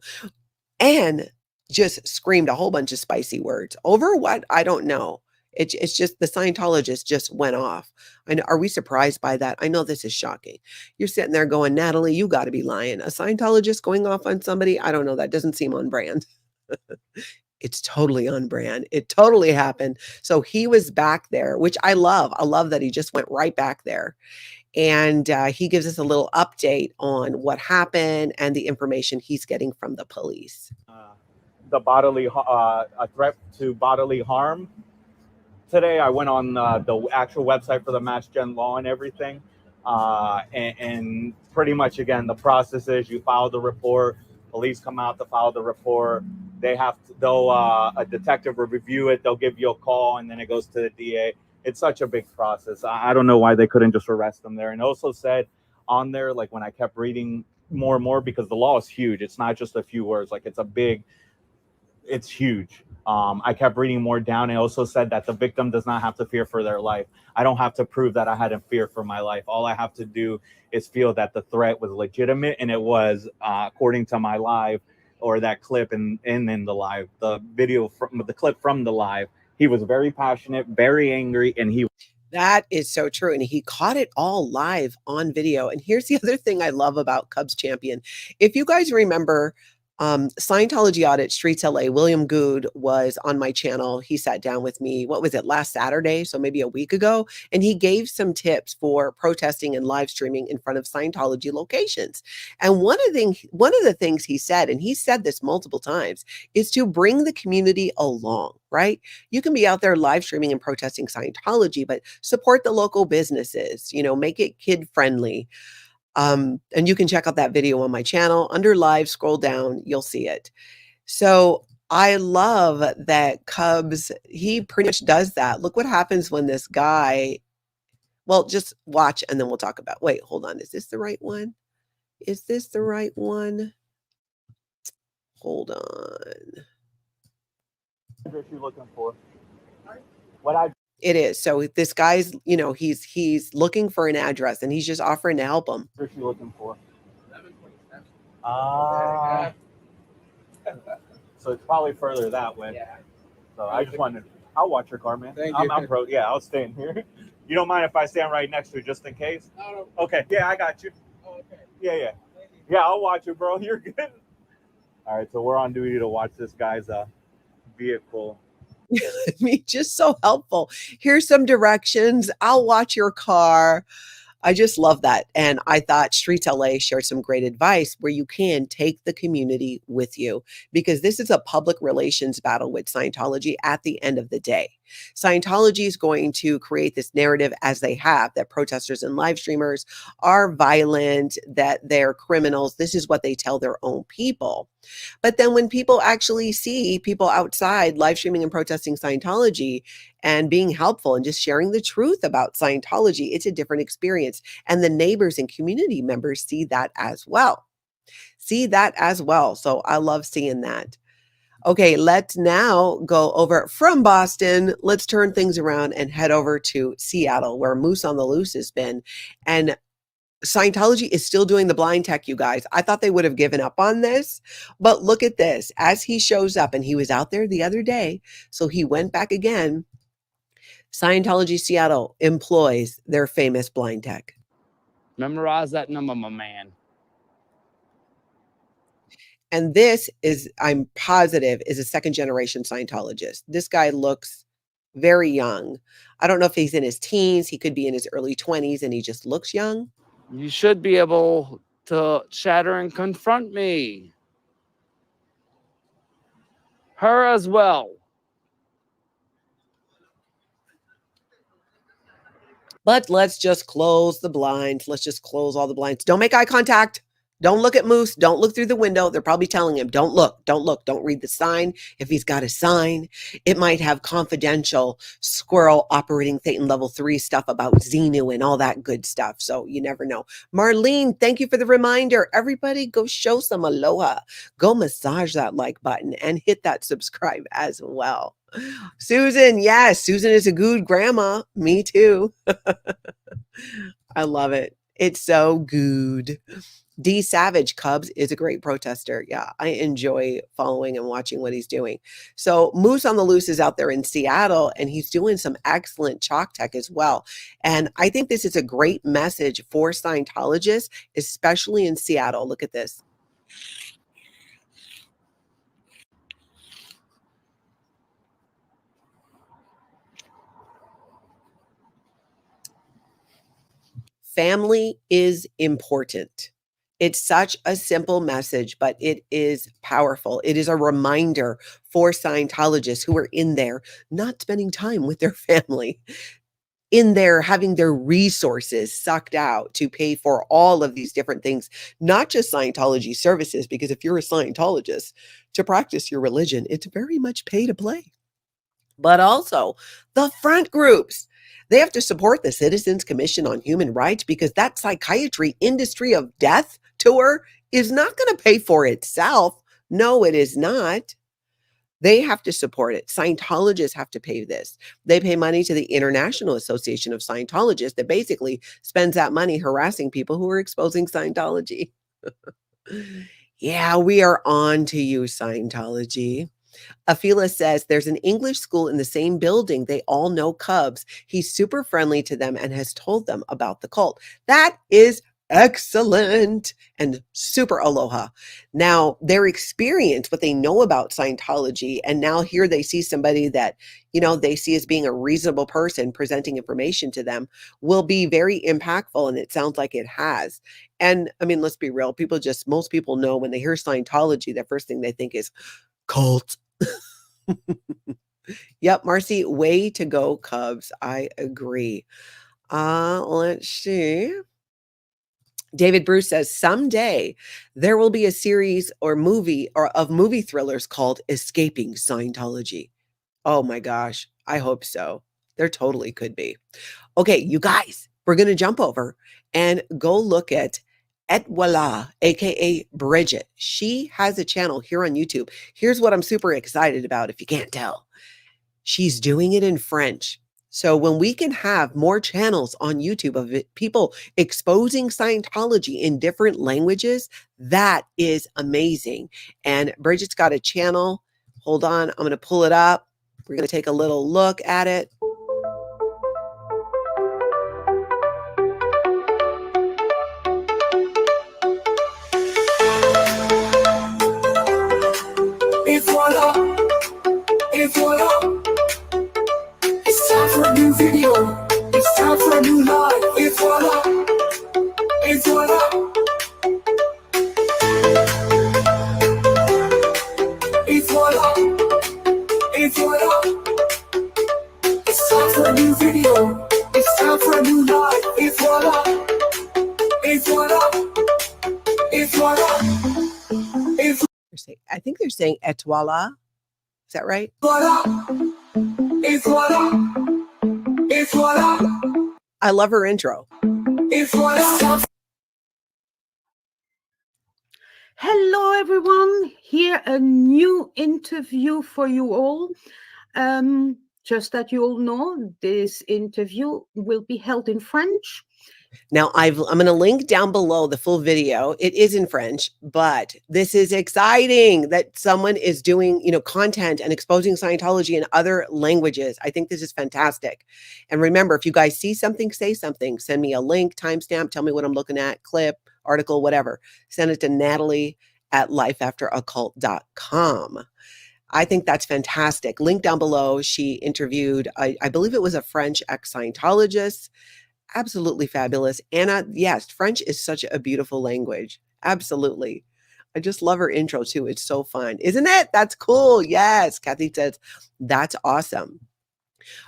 and just screamed a whole bunch of spicy words. Over what? I don't know. It's just the Scientologist just went off. And are we surprised by that? I know this is shocking. You're sitting there going, Natalie, you got to be lying. A Scientologist going off on somebody? I don't know. That doesn't seem on brand. It's totally on brand. It totally happened. So he was back there, which I love. I love that he just went right back there. And he gives us a little update on what happened and the information he's getting from the police. The a threat to bodily harm. Today, I went on the actual website for the Mass Gen law and everything. And pretty much, again, the process is you file the report. Police come out to file the report. A detective will review it. They'll give you a call, and then it goes to the DA. It's such a big process. I don't know why they couldn't just arrest them there. And also said on there, like when I kept reading more and more, because the law is huge. It's not just a few words. Like it's huge. I kept reading more down. It also said that the victim does not have to fear for their life. I don't have to prove that I had a fear for my life. All I have to do is feel that the threat was legitimate, and it was, according to my live or that clip and in the live, the video from the clip from the live He was very passionate, very angry, and he That is so true. And he caught it all live on video. And here's the other thing I love about Cubs Champion. If you guys remember, Scientology Audit Streets LA, William Good was on my channel. He sat down with me, what was it, last Saturday? So maybe a week ago. And he gave some tips for protesting and live streaming in front of Scientology locations. And one of the things he said, and he said this multiple times, is to bring the community along, right? You can be out there live streaming and protesting Scientology, but support the local businesses, make it kid friendly. And you can check out that video on my channel. Under live, scroll down, you'll see it. So I love that Cubs, he pretty much does that. Look what happens when this guy, well, just watch and then we'll talk about, wait, hold on. Is this the right one? Is this the right one? Hold on. address you looking for? What I It is. So this guy's, he's looking for an address and he's just offering to help him. address you looking for? So it's probably further that way. Yeah. So I just wanted, I'll watch your car, man. Thank you. I'm pro. Yeah, I'll stay in here. You don't mind if I stand right next to you just in case? No. Okay. Yeah, I got you. Oh, okay. Yeah. Yeah, I'll watch you, bro. You're good. All right, so we're on duty to watch this guy's vehicle. I mean, just so helpful. Here's some directions. I'll watch your car. I just love that. And I thought Streets LA shared some great advice where you can take the community with you, because this is a public relations battle with Scientology at the end of the day. Scientology is going to create this narrative, as they have, that protesters and live streamers are violent, that they're criminals. This is what they tell their own people. But then when people actually see people outside live streaming and protesting Scientology and being helpful and just sharing the truth about Scientology, it's a different experience. And the neighbors and community members see that as well. So I love seeing that. Okay, let's now go over from Boston. Let's turn things around and head over to Seattle, where Moose on the Loose has been. And Scientology is still doing the blind tech, you guys. I thought they would have given up on this, but look at this. As he shows up, and he was out there the other day, so he went back again. Scientology Seattle employs their famous blind tech. Memorize that number, my man. And this is, I'm positive, is a second generation Scientologist. This guy looks very young. I don't know if he's in his teens. He could be in his early 20s and he just looks young. You should be able to shatter and confront me. Her as well. But let's just close the blinds. Let's just close all the blinds. Don't make eye contact. Don't look at Moose. Don't look through the window. They're probably telling him, don't look, don't read the sign. If he's got a sign, it might have confidential squirrel operating Thetan level 3 stuff about Xenu and all that good stuff. So you never know. Marlene, thank you for the reminder. Everybody go show some aloha. Go massage that like button and hit that subscribe as well. Susan, yes, Susan is a good grandma. Me too. I love it. It's so good. D Savage Cubs is a great protester. Yeah, I enjoy following and watching what he's doing. So Moose on the Loose is out there in Seattle, and he's doing some excellent chalk tech as well. And I think this is a great message for Scientologists, especially in Seattle. Look at this. Family is important. It's such a simple message, but it is powerful. It is a reminder for Scientologists who are in there not spending time with their family, in there having their resources sucked out to pay for all of these different things, not just Scientology services, because if you're a Scientologist, to practice your religion, it's very much pay to play. But also the front groups. They have to support the Citizens Commission on Human Rights, because that psychiatry industry of death tour is not going to pay for itself. No, it is not. They have to support it. Scientologists have to pay this. They pay money to the International Association of Scientologists that basically spends that money harassing people who are exposing Scientology. Yeah, we are on to you, Scientology. Afila says there's an English school in the same building. They all know Cubs. He's super friendly to them and has told them about the cult. That is excellent and super aloha. Now, their experience, what they know about Scientology, and now here they see somebody that, they see as being a reasonable person presenting information to them, will be very impactful, and it sounds like it has. And I mean, let's be real, most people know when they hear Scientology, the first thing they think is cult. Yep, Marcy, way to go, Cubs. I agree. Let's see. David Bruce says someday there will be a series or movie of movie thrillers called Escaping Scientology. Oh my gosh, I hope so. There totally could be. Okay, you guys, we're going to jump over and go look at Voila, aka Bridget. She has a channel here on YouTube. Here's what I'm super excited about, if you can't tell. She's doing it in French. So when we can have more channels on YouTube of people exposing Scientology in different languages, that is amazing. And Bridget's got a channel. Hold on, I'm going to pull it up. We're going to take a little look at it. It's time for a new video. It's time for a new live. It's voila. It's voila. It's voila. It's voila. It's time for a new video. It's time for a new live. It's voila. It's voila. It's voila. It's I think they're saying Etoile. Is that right? voila. It's voila. It's voila. I love her intro. It's voila. Hello, everyone. Here a new interview for you all. Just that you all know, this interview will be held in French. Now, I'm going to link down below the full video. It is in French, but this is exciting that someone is doing, content and exposing Scientology in other languages. I think this is fantastic. And remember, if you guys see something, say something. Send me a link, timestamp, tell me what I'm looking at, clip, article, whatever. Send it to Natalie at lifeafteraccult.com. I think that's fantastic. Link down below. She interviewed, I believe it was a French ex-Scientologist. Absolutely fabulous. Anna, yes, French is such a beautiful language. Absolutely. I just love her intro too. It's so fun. Isn't it? That's cool. Yes. Kathy says, that's awesome.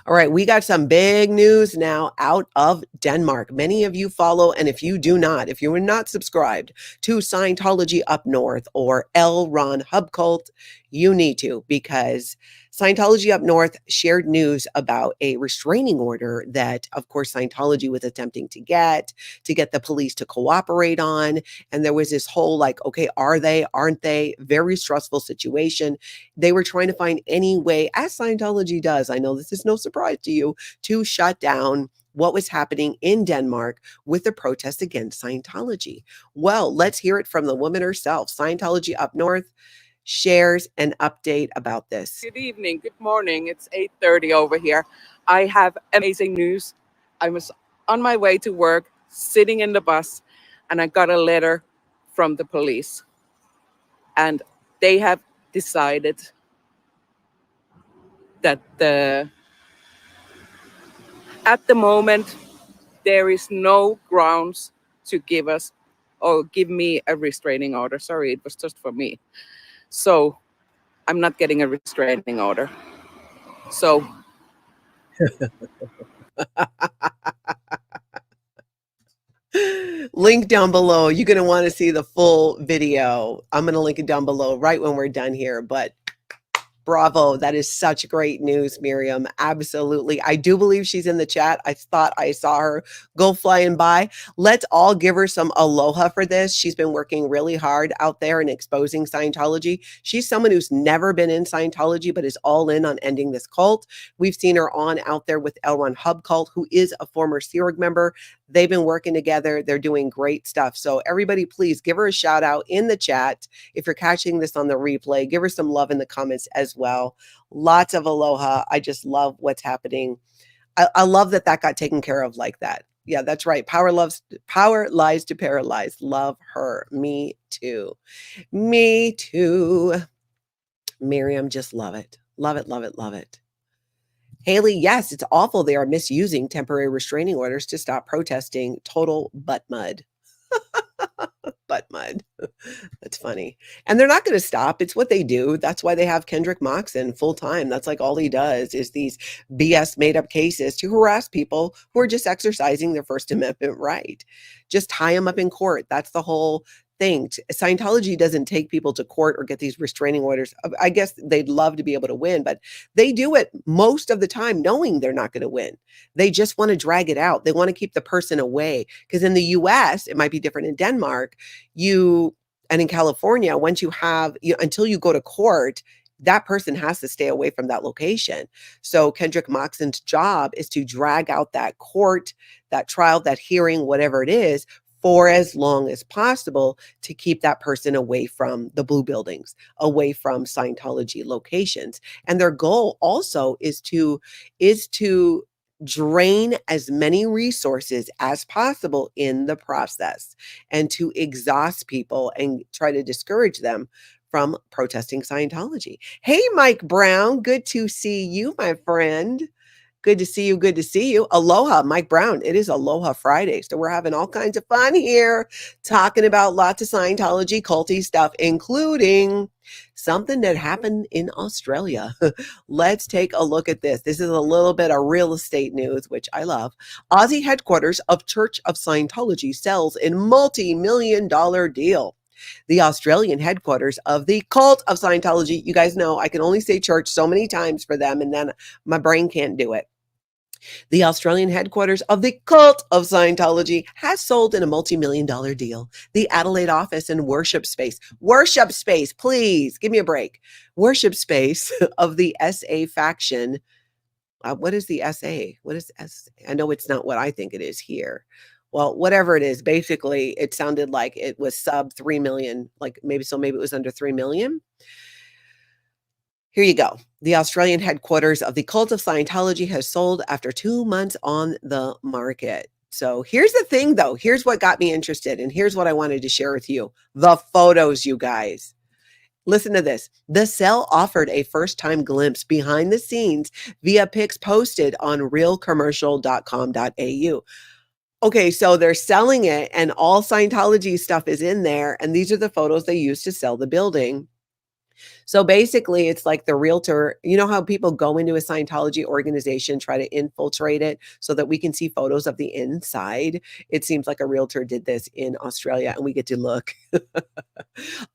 All right, we got some big news now out of Denmark. Many of you follow, and if you do not, if you are not subscribed to Scientology Up North or RHONY Hub Cult, you need to, because Scientology Up North shared news about a restraining order that, of course, Scientology was attempting to get the police to cooperate on. And there was this whole okay, are they, aren't they? Very stressful situation. They were trying to find any way, as Scientology does, I know this is no surprise to you, to shut down what was happening in Denmark with the protests against Scientology. Well, let's hear it from the woman herself. Scientology Up North shares an update about this. Good evening, good morning. It's 8:30 over here. I have amazing news. I was on my way to work, sitting in the bus, and I got a letter from the police. And they have decided that at the moment, there is no grounds to give me a restraining order. Sorry, it was just for me. So I'm not getting a restraining order. So link down below. You're going to want to see the full video. I'm going to link it down below right when we're done here. But bravo. That is such great news, Miriam. Absolutely. I do believe she's in the chat. I thought I saw her go flying by. Let's all give her some aloha for this. She's been working really hard out there in exposing Scientology. She's someone who's never been in Scientology, but is all in on ending this cult. We've seen her out there with RHONY Hub Cult, who is a former Sea Org member. They've been working together. They're doing great stuff. So everybody, please give her a shout out in the chat. If you're catching this on the replay, give her some love in the comments as as well. Lots of aloha. I just love what's happening. I love that got taken care of like that. Yeah, that's right. Power lies to paralyze. Love her. Me too. Me too. Miriam, just love it. Love it, love it, love it. Haley, yes, it's awful. They are misusing temporary restraining orders to stop protesting. Total butt mud. Butt mud. That's funny. And they're not going to stop. It's what they do. That's why they have Kendrick Masterson full time. That's like all he does is these BS made up cases to harass people who are just exercising their First Amendment right. Just tie them up in court. That's the whole thing. Scientology doesn't take people to court or get these restraining orders. I guess they'd love to be able to win, but they do it most of the time knowing they're not going to win. They just want to drag it out. They want to keep the person away. Because in the US, it might be different in Denmark, and in California, once you have, until you go to court, that person has to stay away from that location. So Kendrick Masterson's job is to drag out that court, that trial, that hearing, whatever it is, for as long as possible to keep that person away from the blue buildings, away from Scientology locations. And their goal also is to drain as many resources as possible in the process and to exhaust people and try to discourage them from protesting Scientology. Hey, Mike Brown, good to see you, my friend. Good to see you. Good to see you. Aloha, Mike Brown. It is Aloha Friday. So we're having all kinds of fun here, talking about lots of Scientology culty stuff, including something that happened in Australia. Let's take a look at this. This is a little bit of real estate news, which I love. Aussie headquarters of Church of Scientology sells in multi-million-dollar deal. The Australian headquarters of the Cult of Scientology. You guys know I can only say church so many times for them, and then my brain can't do it. The Australian headquarters of the Cult of Scientology has sold in a multi-million-dollar deal. The Adelaide office and worship space, please give me a break. Worship space of the SA faction. What is the SA? What is SA? I know it's not what I think it is here. Well, whatever it is, basically, it sounded like it was sub 3 million, maybe it was under 3 million. Here you go. The Australian headquarters of the Cult of Scientology has sold after 2 months on the market. So here's the thing, though. Here's what got me interested, and here's what I wanted to share with you. The photos, you guys. Listen to this. The sale offered a first-time glimpse behind the scenes via pics posted on realcommercial.com.au. Okay, so they're selling it, and all Scientology stuff is in there, and these are the photos they used to sell the building. So basically, it's like the realtor. You know how people go into a Scientology organization, try to infiltrate it so that we can see photos of the inside? It seems like a realtor did this in Australia, and we get to look.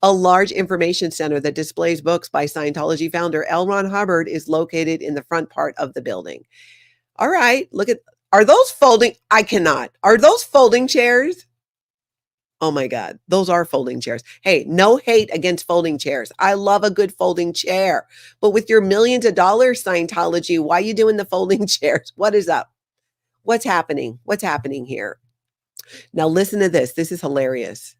A large information center that displays books by Scientology founder L. Ron Hubbard is located in the front part of the building. All right, look at, are those folding? I cannot. Are those folding chairs? Oh my God, those are folding chairs. Hey, no hate against folding chairs. I love a good folding chair. But with your millions of dollars, Scientology, why are you doing the folding chairs? What is up? What's happening? What's happening here? Now listen to this. This is hilarious.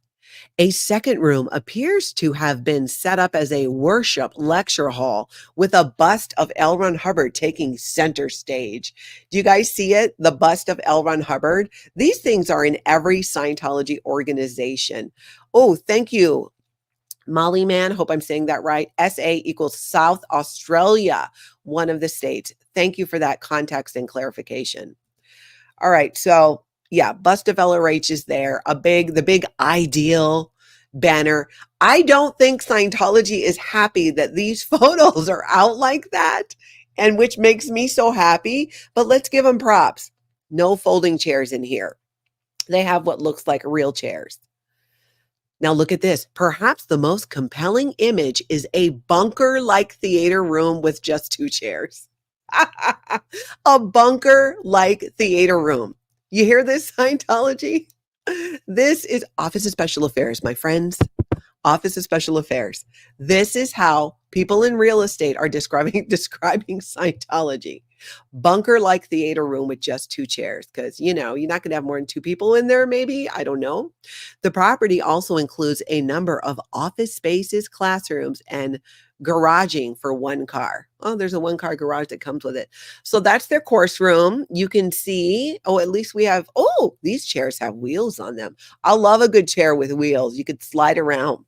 A second room appears to have been set up as a worship lecture hall with a bust of L. Ron Hubbard taking center stage. Do you guys see it? The bust of L. Ron Hubbard. These things are in every Scientology organization. Oh, thank you, Molly Man. Hope I'm saying that right. SA equals South Australia, one of the states. Thank you for that context and clarification. All right, so yeah, bust of LRH is there. The big ideal banner. I don't think Scientology is happy that these photos are out like that, and which makes me so happy, but let's give them props. No folding chairs in here. They have what looks like real chairs. Now look at this. Perhaps the most compelling image is a bunker-like theater room with just 2 chairs. A bunker-like theater room. You hear this, Scientology? This is Office of Special Affairs, my friends. Office of Special Affairs. This is how people in real estate are describing Scientology. Bunker-like theater room with just 2 chairs because, you're not going to have more than 2 people in there, maybe. I don't know. The property also includes a number of office spaces, classrooms, and garaging for 1 car. Oh, there's a 1-car garage that comes with it. So that's their course room. You can see, at least we have, these chairs have wheels on them. I love a good chair with wheels. You could slide around.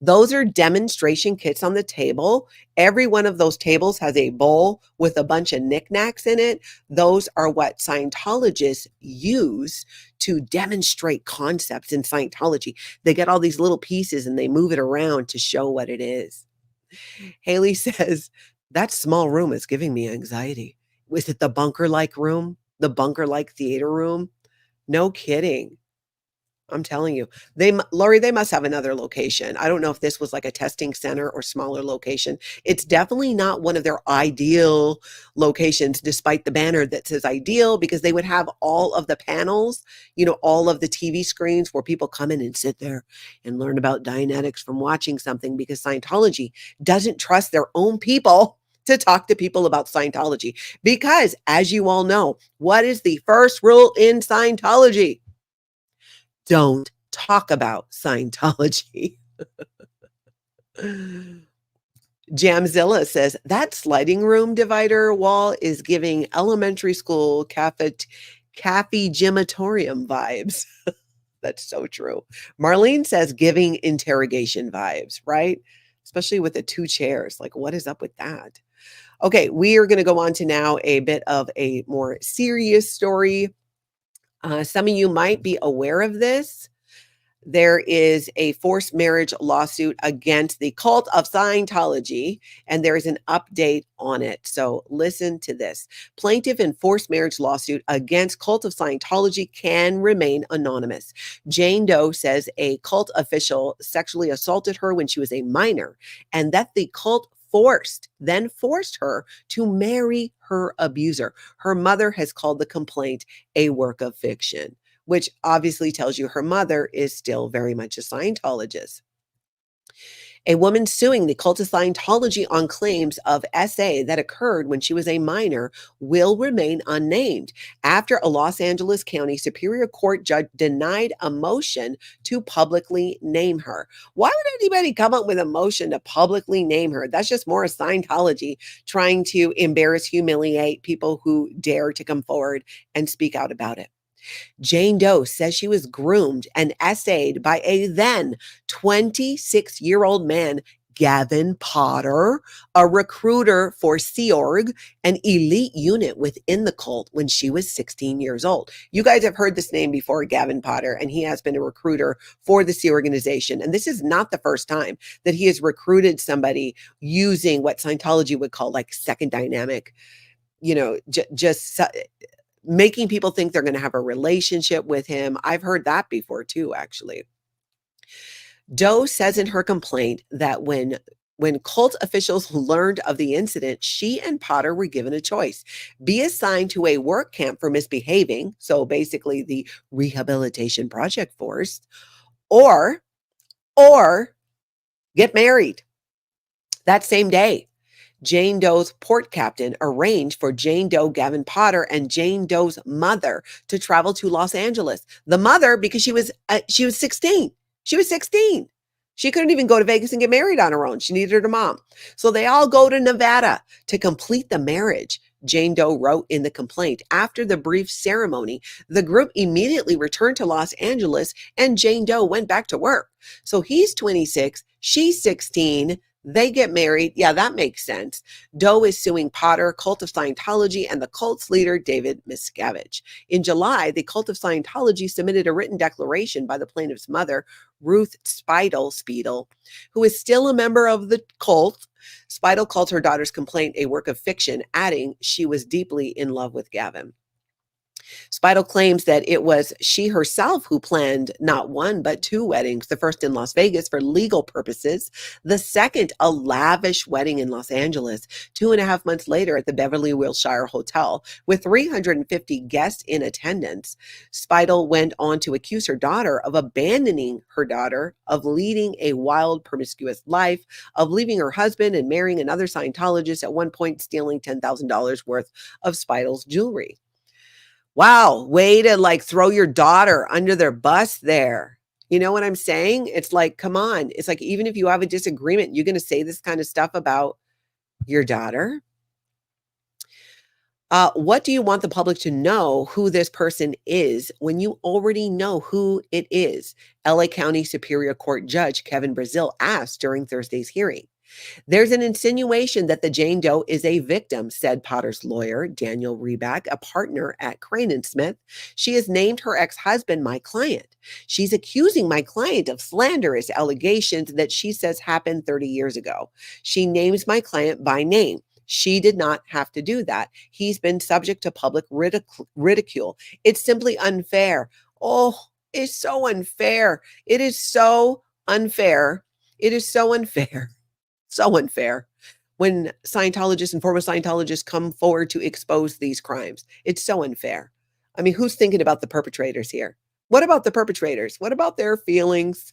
Those are demonstration kits on the table. Every one of those tables has a bowl with a bunch of knickknacks in it. Those are what Scientologists use to demonstrate concepts in Scientology. They get all these little pieces and they move it around to show what it is. Haley says, that small room is giving me anxiety. Was it the bunker-like room? The bunker-like theater room? No kidding. I'm telling you, Lori, they must have another location. I don't know if this was like a testing center or smaller location. It's definitely not one of their ideal locations, despite the banner that says ideal, because they would have all of the panels, all of the TV screens where people come in and sit there and learn about Dianetics from watching something, because Scientology doesn't trust their own people to talk to people about Scientology. Because, as you all know, what is the first rule in Scientology? Don't talk about Scientology. Jamzilla says, that sliding room divider wall is giving elementary school cafegimatorium vibes. That's so true. Marlene says, giving interrogation vibes, right? Especially with the 2 chairs. Like, what is up with that? Okay, we are going to go on to now a bit of a more serious story. Some of you might be aware of this. There is a forced marriage lawsuit against the cult of Scientology, and there is an update on it. So listen to this. Plaintiff in forced marriage lawsuit against cult of Scientology can remain anonymous. Jane Doe says a cult official sexually assaulted her when she was a minor, and that the cult forced her to marry her abuser. Her mother has called the complaint a work of fiction, which obviously tells you her mother is still very much a Scientologist. A woman suing the cult of Scientology on claims of SA that occurred when she was a minor will remain unnamed after a Los Angeles County Superior Court judge denied a motion to publicly name her. Why would anybody come up with a motion to publicly name her? That's just more of Scientology trying to embarrass, humiliate people who dare to come forward and speak out about it. Jane Doe says she was groomed and essayed by a then 26-year-old man, Gavin Potter, a recruiter for Sea Org, an elite unit within the cult, when she was 16 years old. You guys have heard this name before, Gavin Potter, and he has been a recruiter for the Sea organization. And this is not the first time that he has recruited somebody using what Scientology would call like second dynamic, just making people think they're going to have a relationship with him. I've heard that before too, actually. Doe says in her complaint that when cult officials learned of the incident, she and Potter were given a choice: be assigned to a work camp for misbehaving, so basically the rehabilitation project force, or get married that same day. Jane Doe's port captain arranged for Jane Doe, Gavin Potter, and Jane Doe's mother to travel to Los Angeles. The mother, because she was 16. She was 16. She couldn't even go to Vegas and get married on her own. She needed her mom. So they all go to Nevada to complete the marriage. Jane Doe wrote in the complaint. After the brief ceremony, the group immediately returned to Los Angeles and Jane Doe went back to work. So he's 26, she's 16. They get married. Yeah, that makes sense. Doe is suing Potter, Cult of Scientology, and the cult's leader, David Miscavage. In July, the Cult of Scientology submitted a written declaration by the plaintiff's mother, Ruth Speidel, who is still a member of the cult. Speidel called her daughter's complaint a work of fiction, adding she was deeply in love with Gavin. Speidel claims that it was she herself who planned not one, but two weddings, the first in Las Vegas for legal purposes, the second a lavish wedding in Los Angeles 2.5 months later at the Beverly Wilshire Hotel with 350 guests in attendance. Speidel went on to accuse her daughter of abandoning her daughter, of leading a wild, promiscuous life, of leaving her husband and marrying another Scientologist, at one point stealing $10,000 worth of Speidel's jewelry. Wow, way to like throw your daughter under their bus there. You know what I'm saying? It's like, come on. It's like, even if you have a disagreement, you're going to say this kind of stuff about your daughter? What do you want the public to know who this person is when you already know who it is? LA County Superior Court Judge Kevin Brazil asked during Thursday's hearing. There's an insinuation that the Jane Doe is a victim, said Potter's lawyer, Daniel Reback, a partner at Crane & Smith. She has named her ex-husband my client. She's accusing my client of slanderous allegations that she says happened 30 years ago. She names my client by name. She did not have to do that. He's been subject to public ridicule. It's simply unfair. Oh, it's so unfair. It is so unfair. It is so unfair. So unfair when Scientologists and former Scientologists come forward to expose these crimes. It's so unfair. I mean, who's thinking about the perpetrators here? What about the perpetrators? What about their feelings?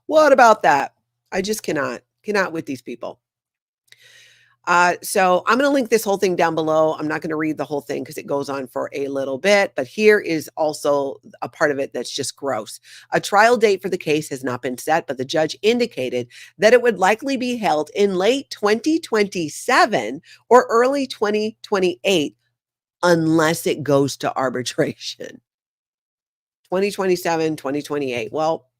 What about that? I just cannot with these people. So I'm going to link this whole thing down below. I'm not going to read the whole thing because it goes on for a little bit, but here is also a part of it that's just gross. A trial date for the case has not been set, but the judge indicated that it would likely be held in late 2027 or early 2028 unless it goes to arbitration. 2027, 2028. Well,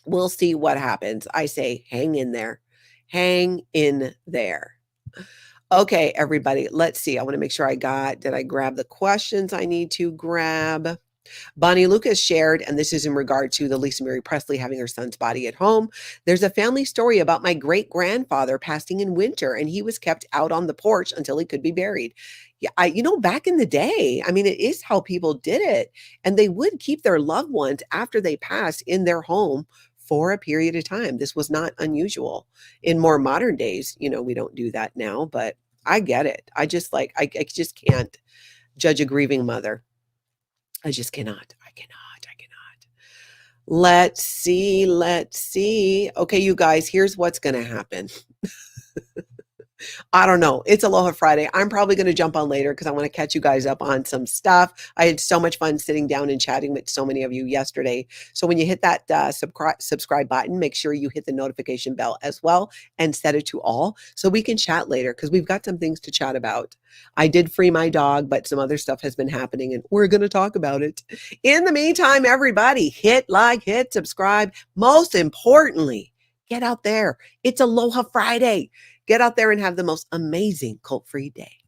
we'll see what happens. I say hang in there. Hang in there. Okay, everybody, let's see. I want to make sure did I grab the questions I need to grab? Bonnie Lucas shared, and this is in regard to the Lisa Marie Presley having her son's body at home. There's a family story about my great-grandfather passing in winter, and he was kept out on the porch until he could be buried. Yeah, back in the day, I mean, it is how people did it. And they would keep their loved ones after they passed in their home for a period of time. This was not unusual. In more modern days, we don't do that now, but I get it. I just I just can't judge a grieving mother. I just cannot. I cannot. Let's see. Okay, you guys, here's what's going to happen. I don't know. It's Aloha Friday. I'm probably going to jump on later because I want to catch you guys up on some stuff. I had so much fun sitting down and chatting with so many of you yesterday. So when you hit that subscribe button, make sure you hit the notification bell as well and set it to all so we can chat later because we've got some things to chat about. I did free my dog, but some other stuff has been happening and we're going to talk about it. In the meantime, everybody, hit like, hit subscribe. Most importantly, get out there. It's Aloha Friday. Get out there and have the most amazing cult-free day.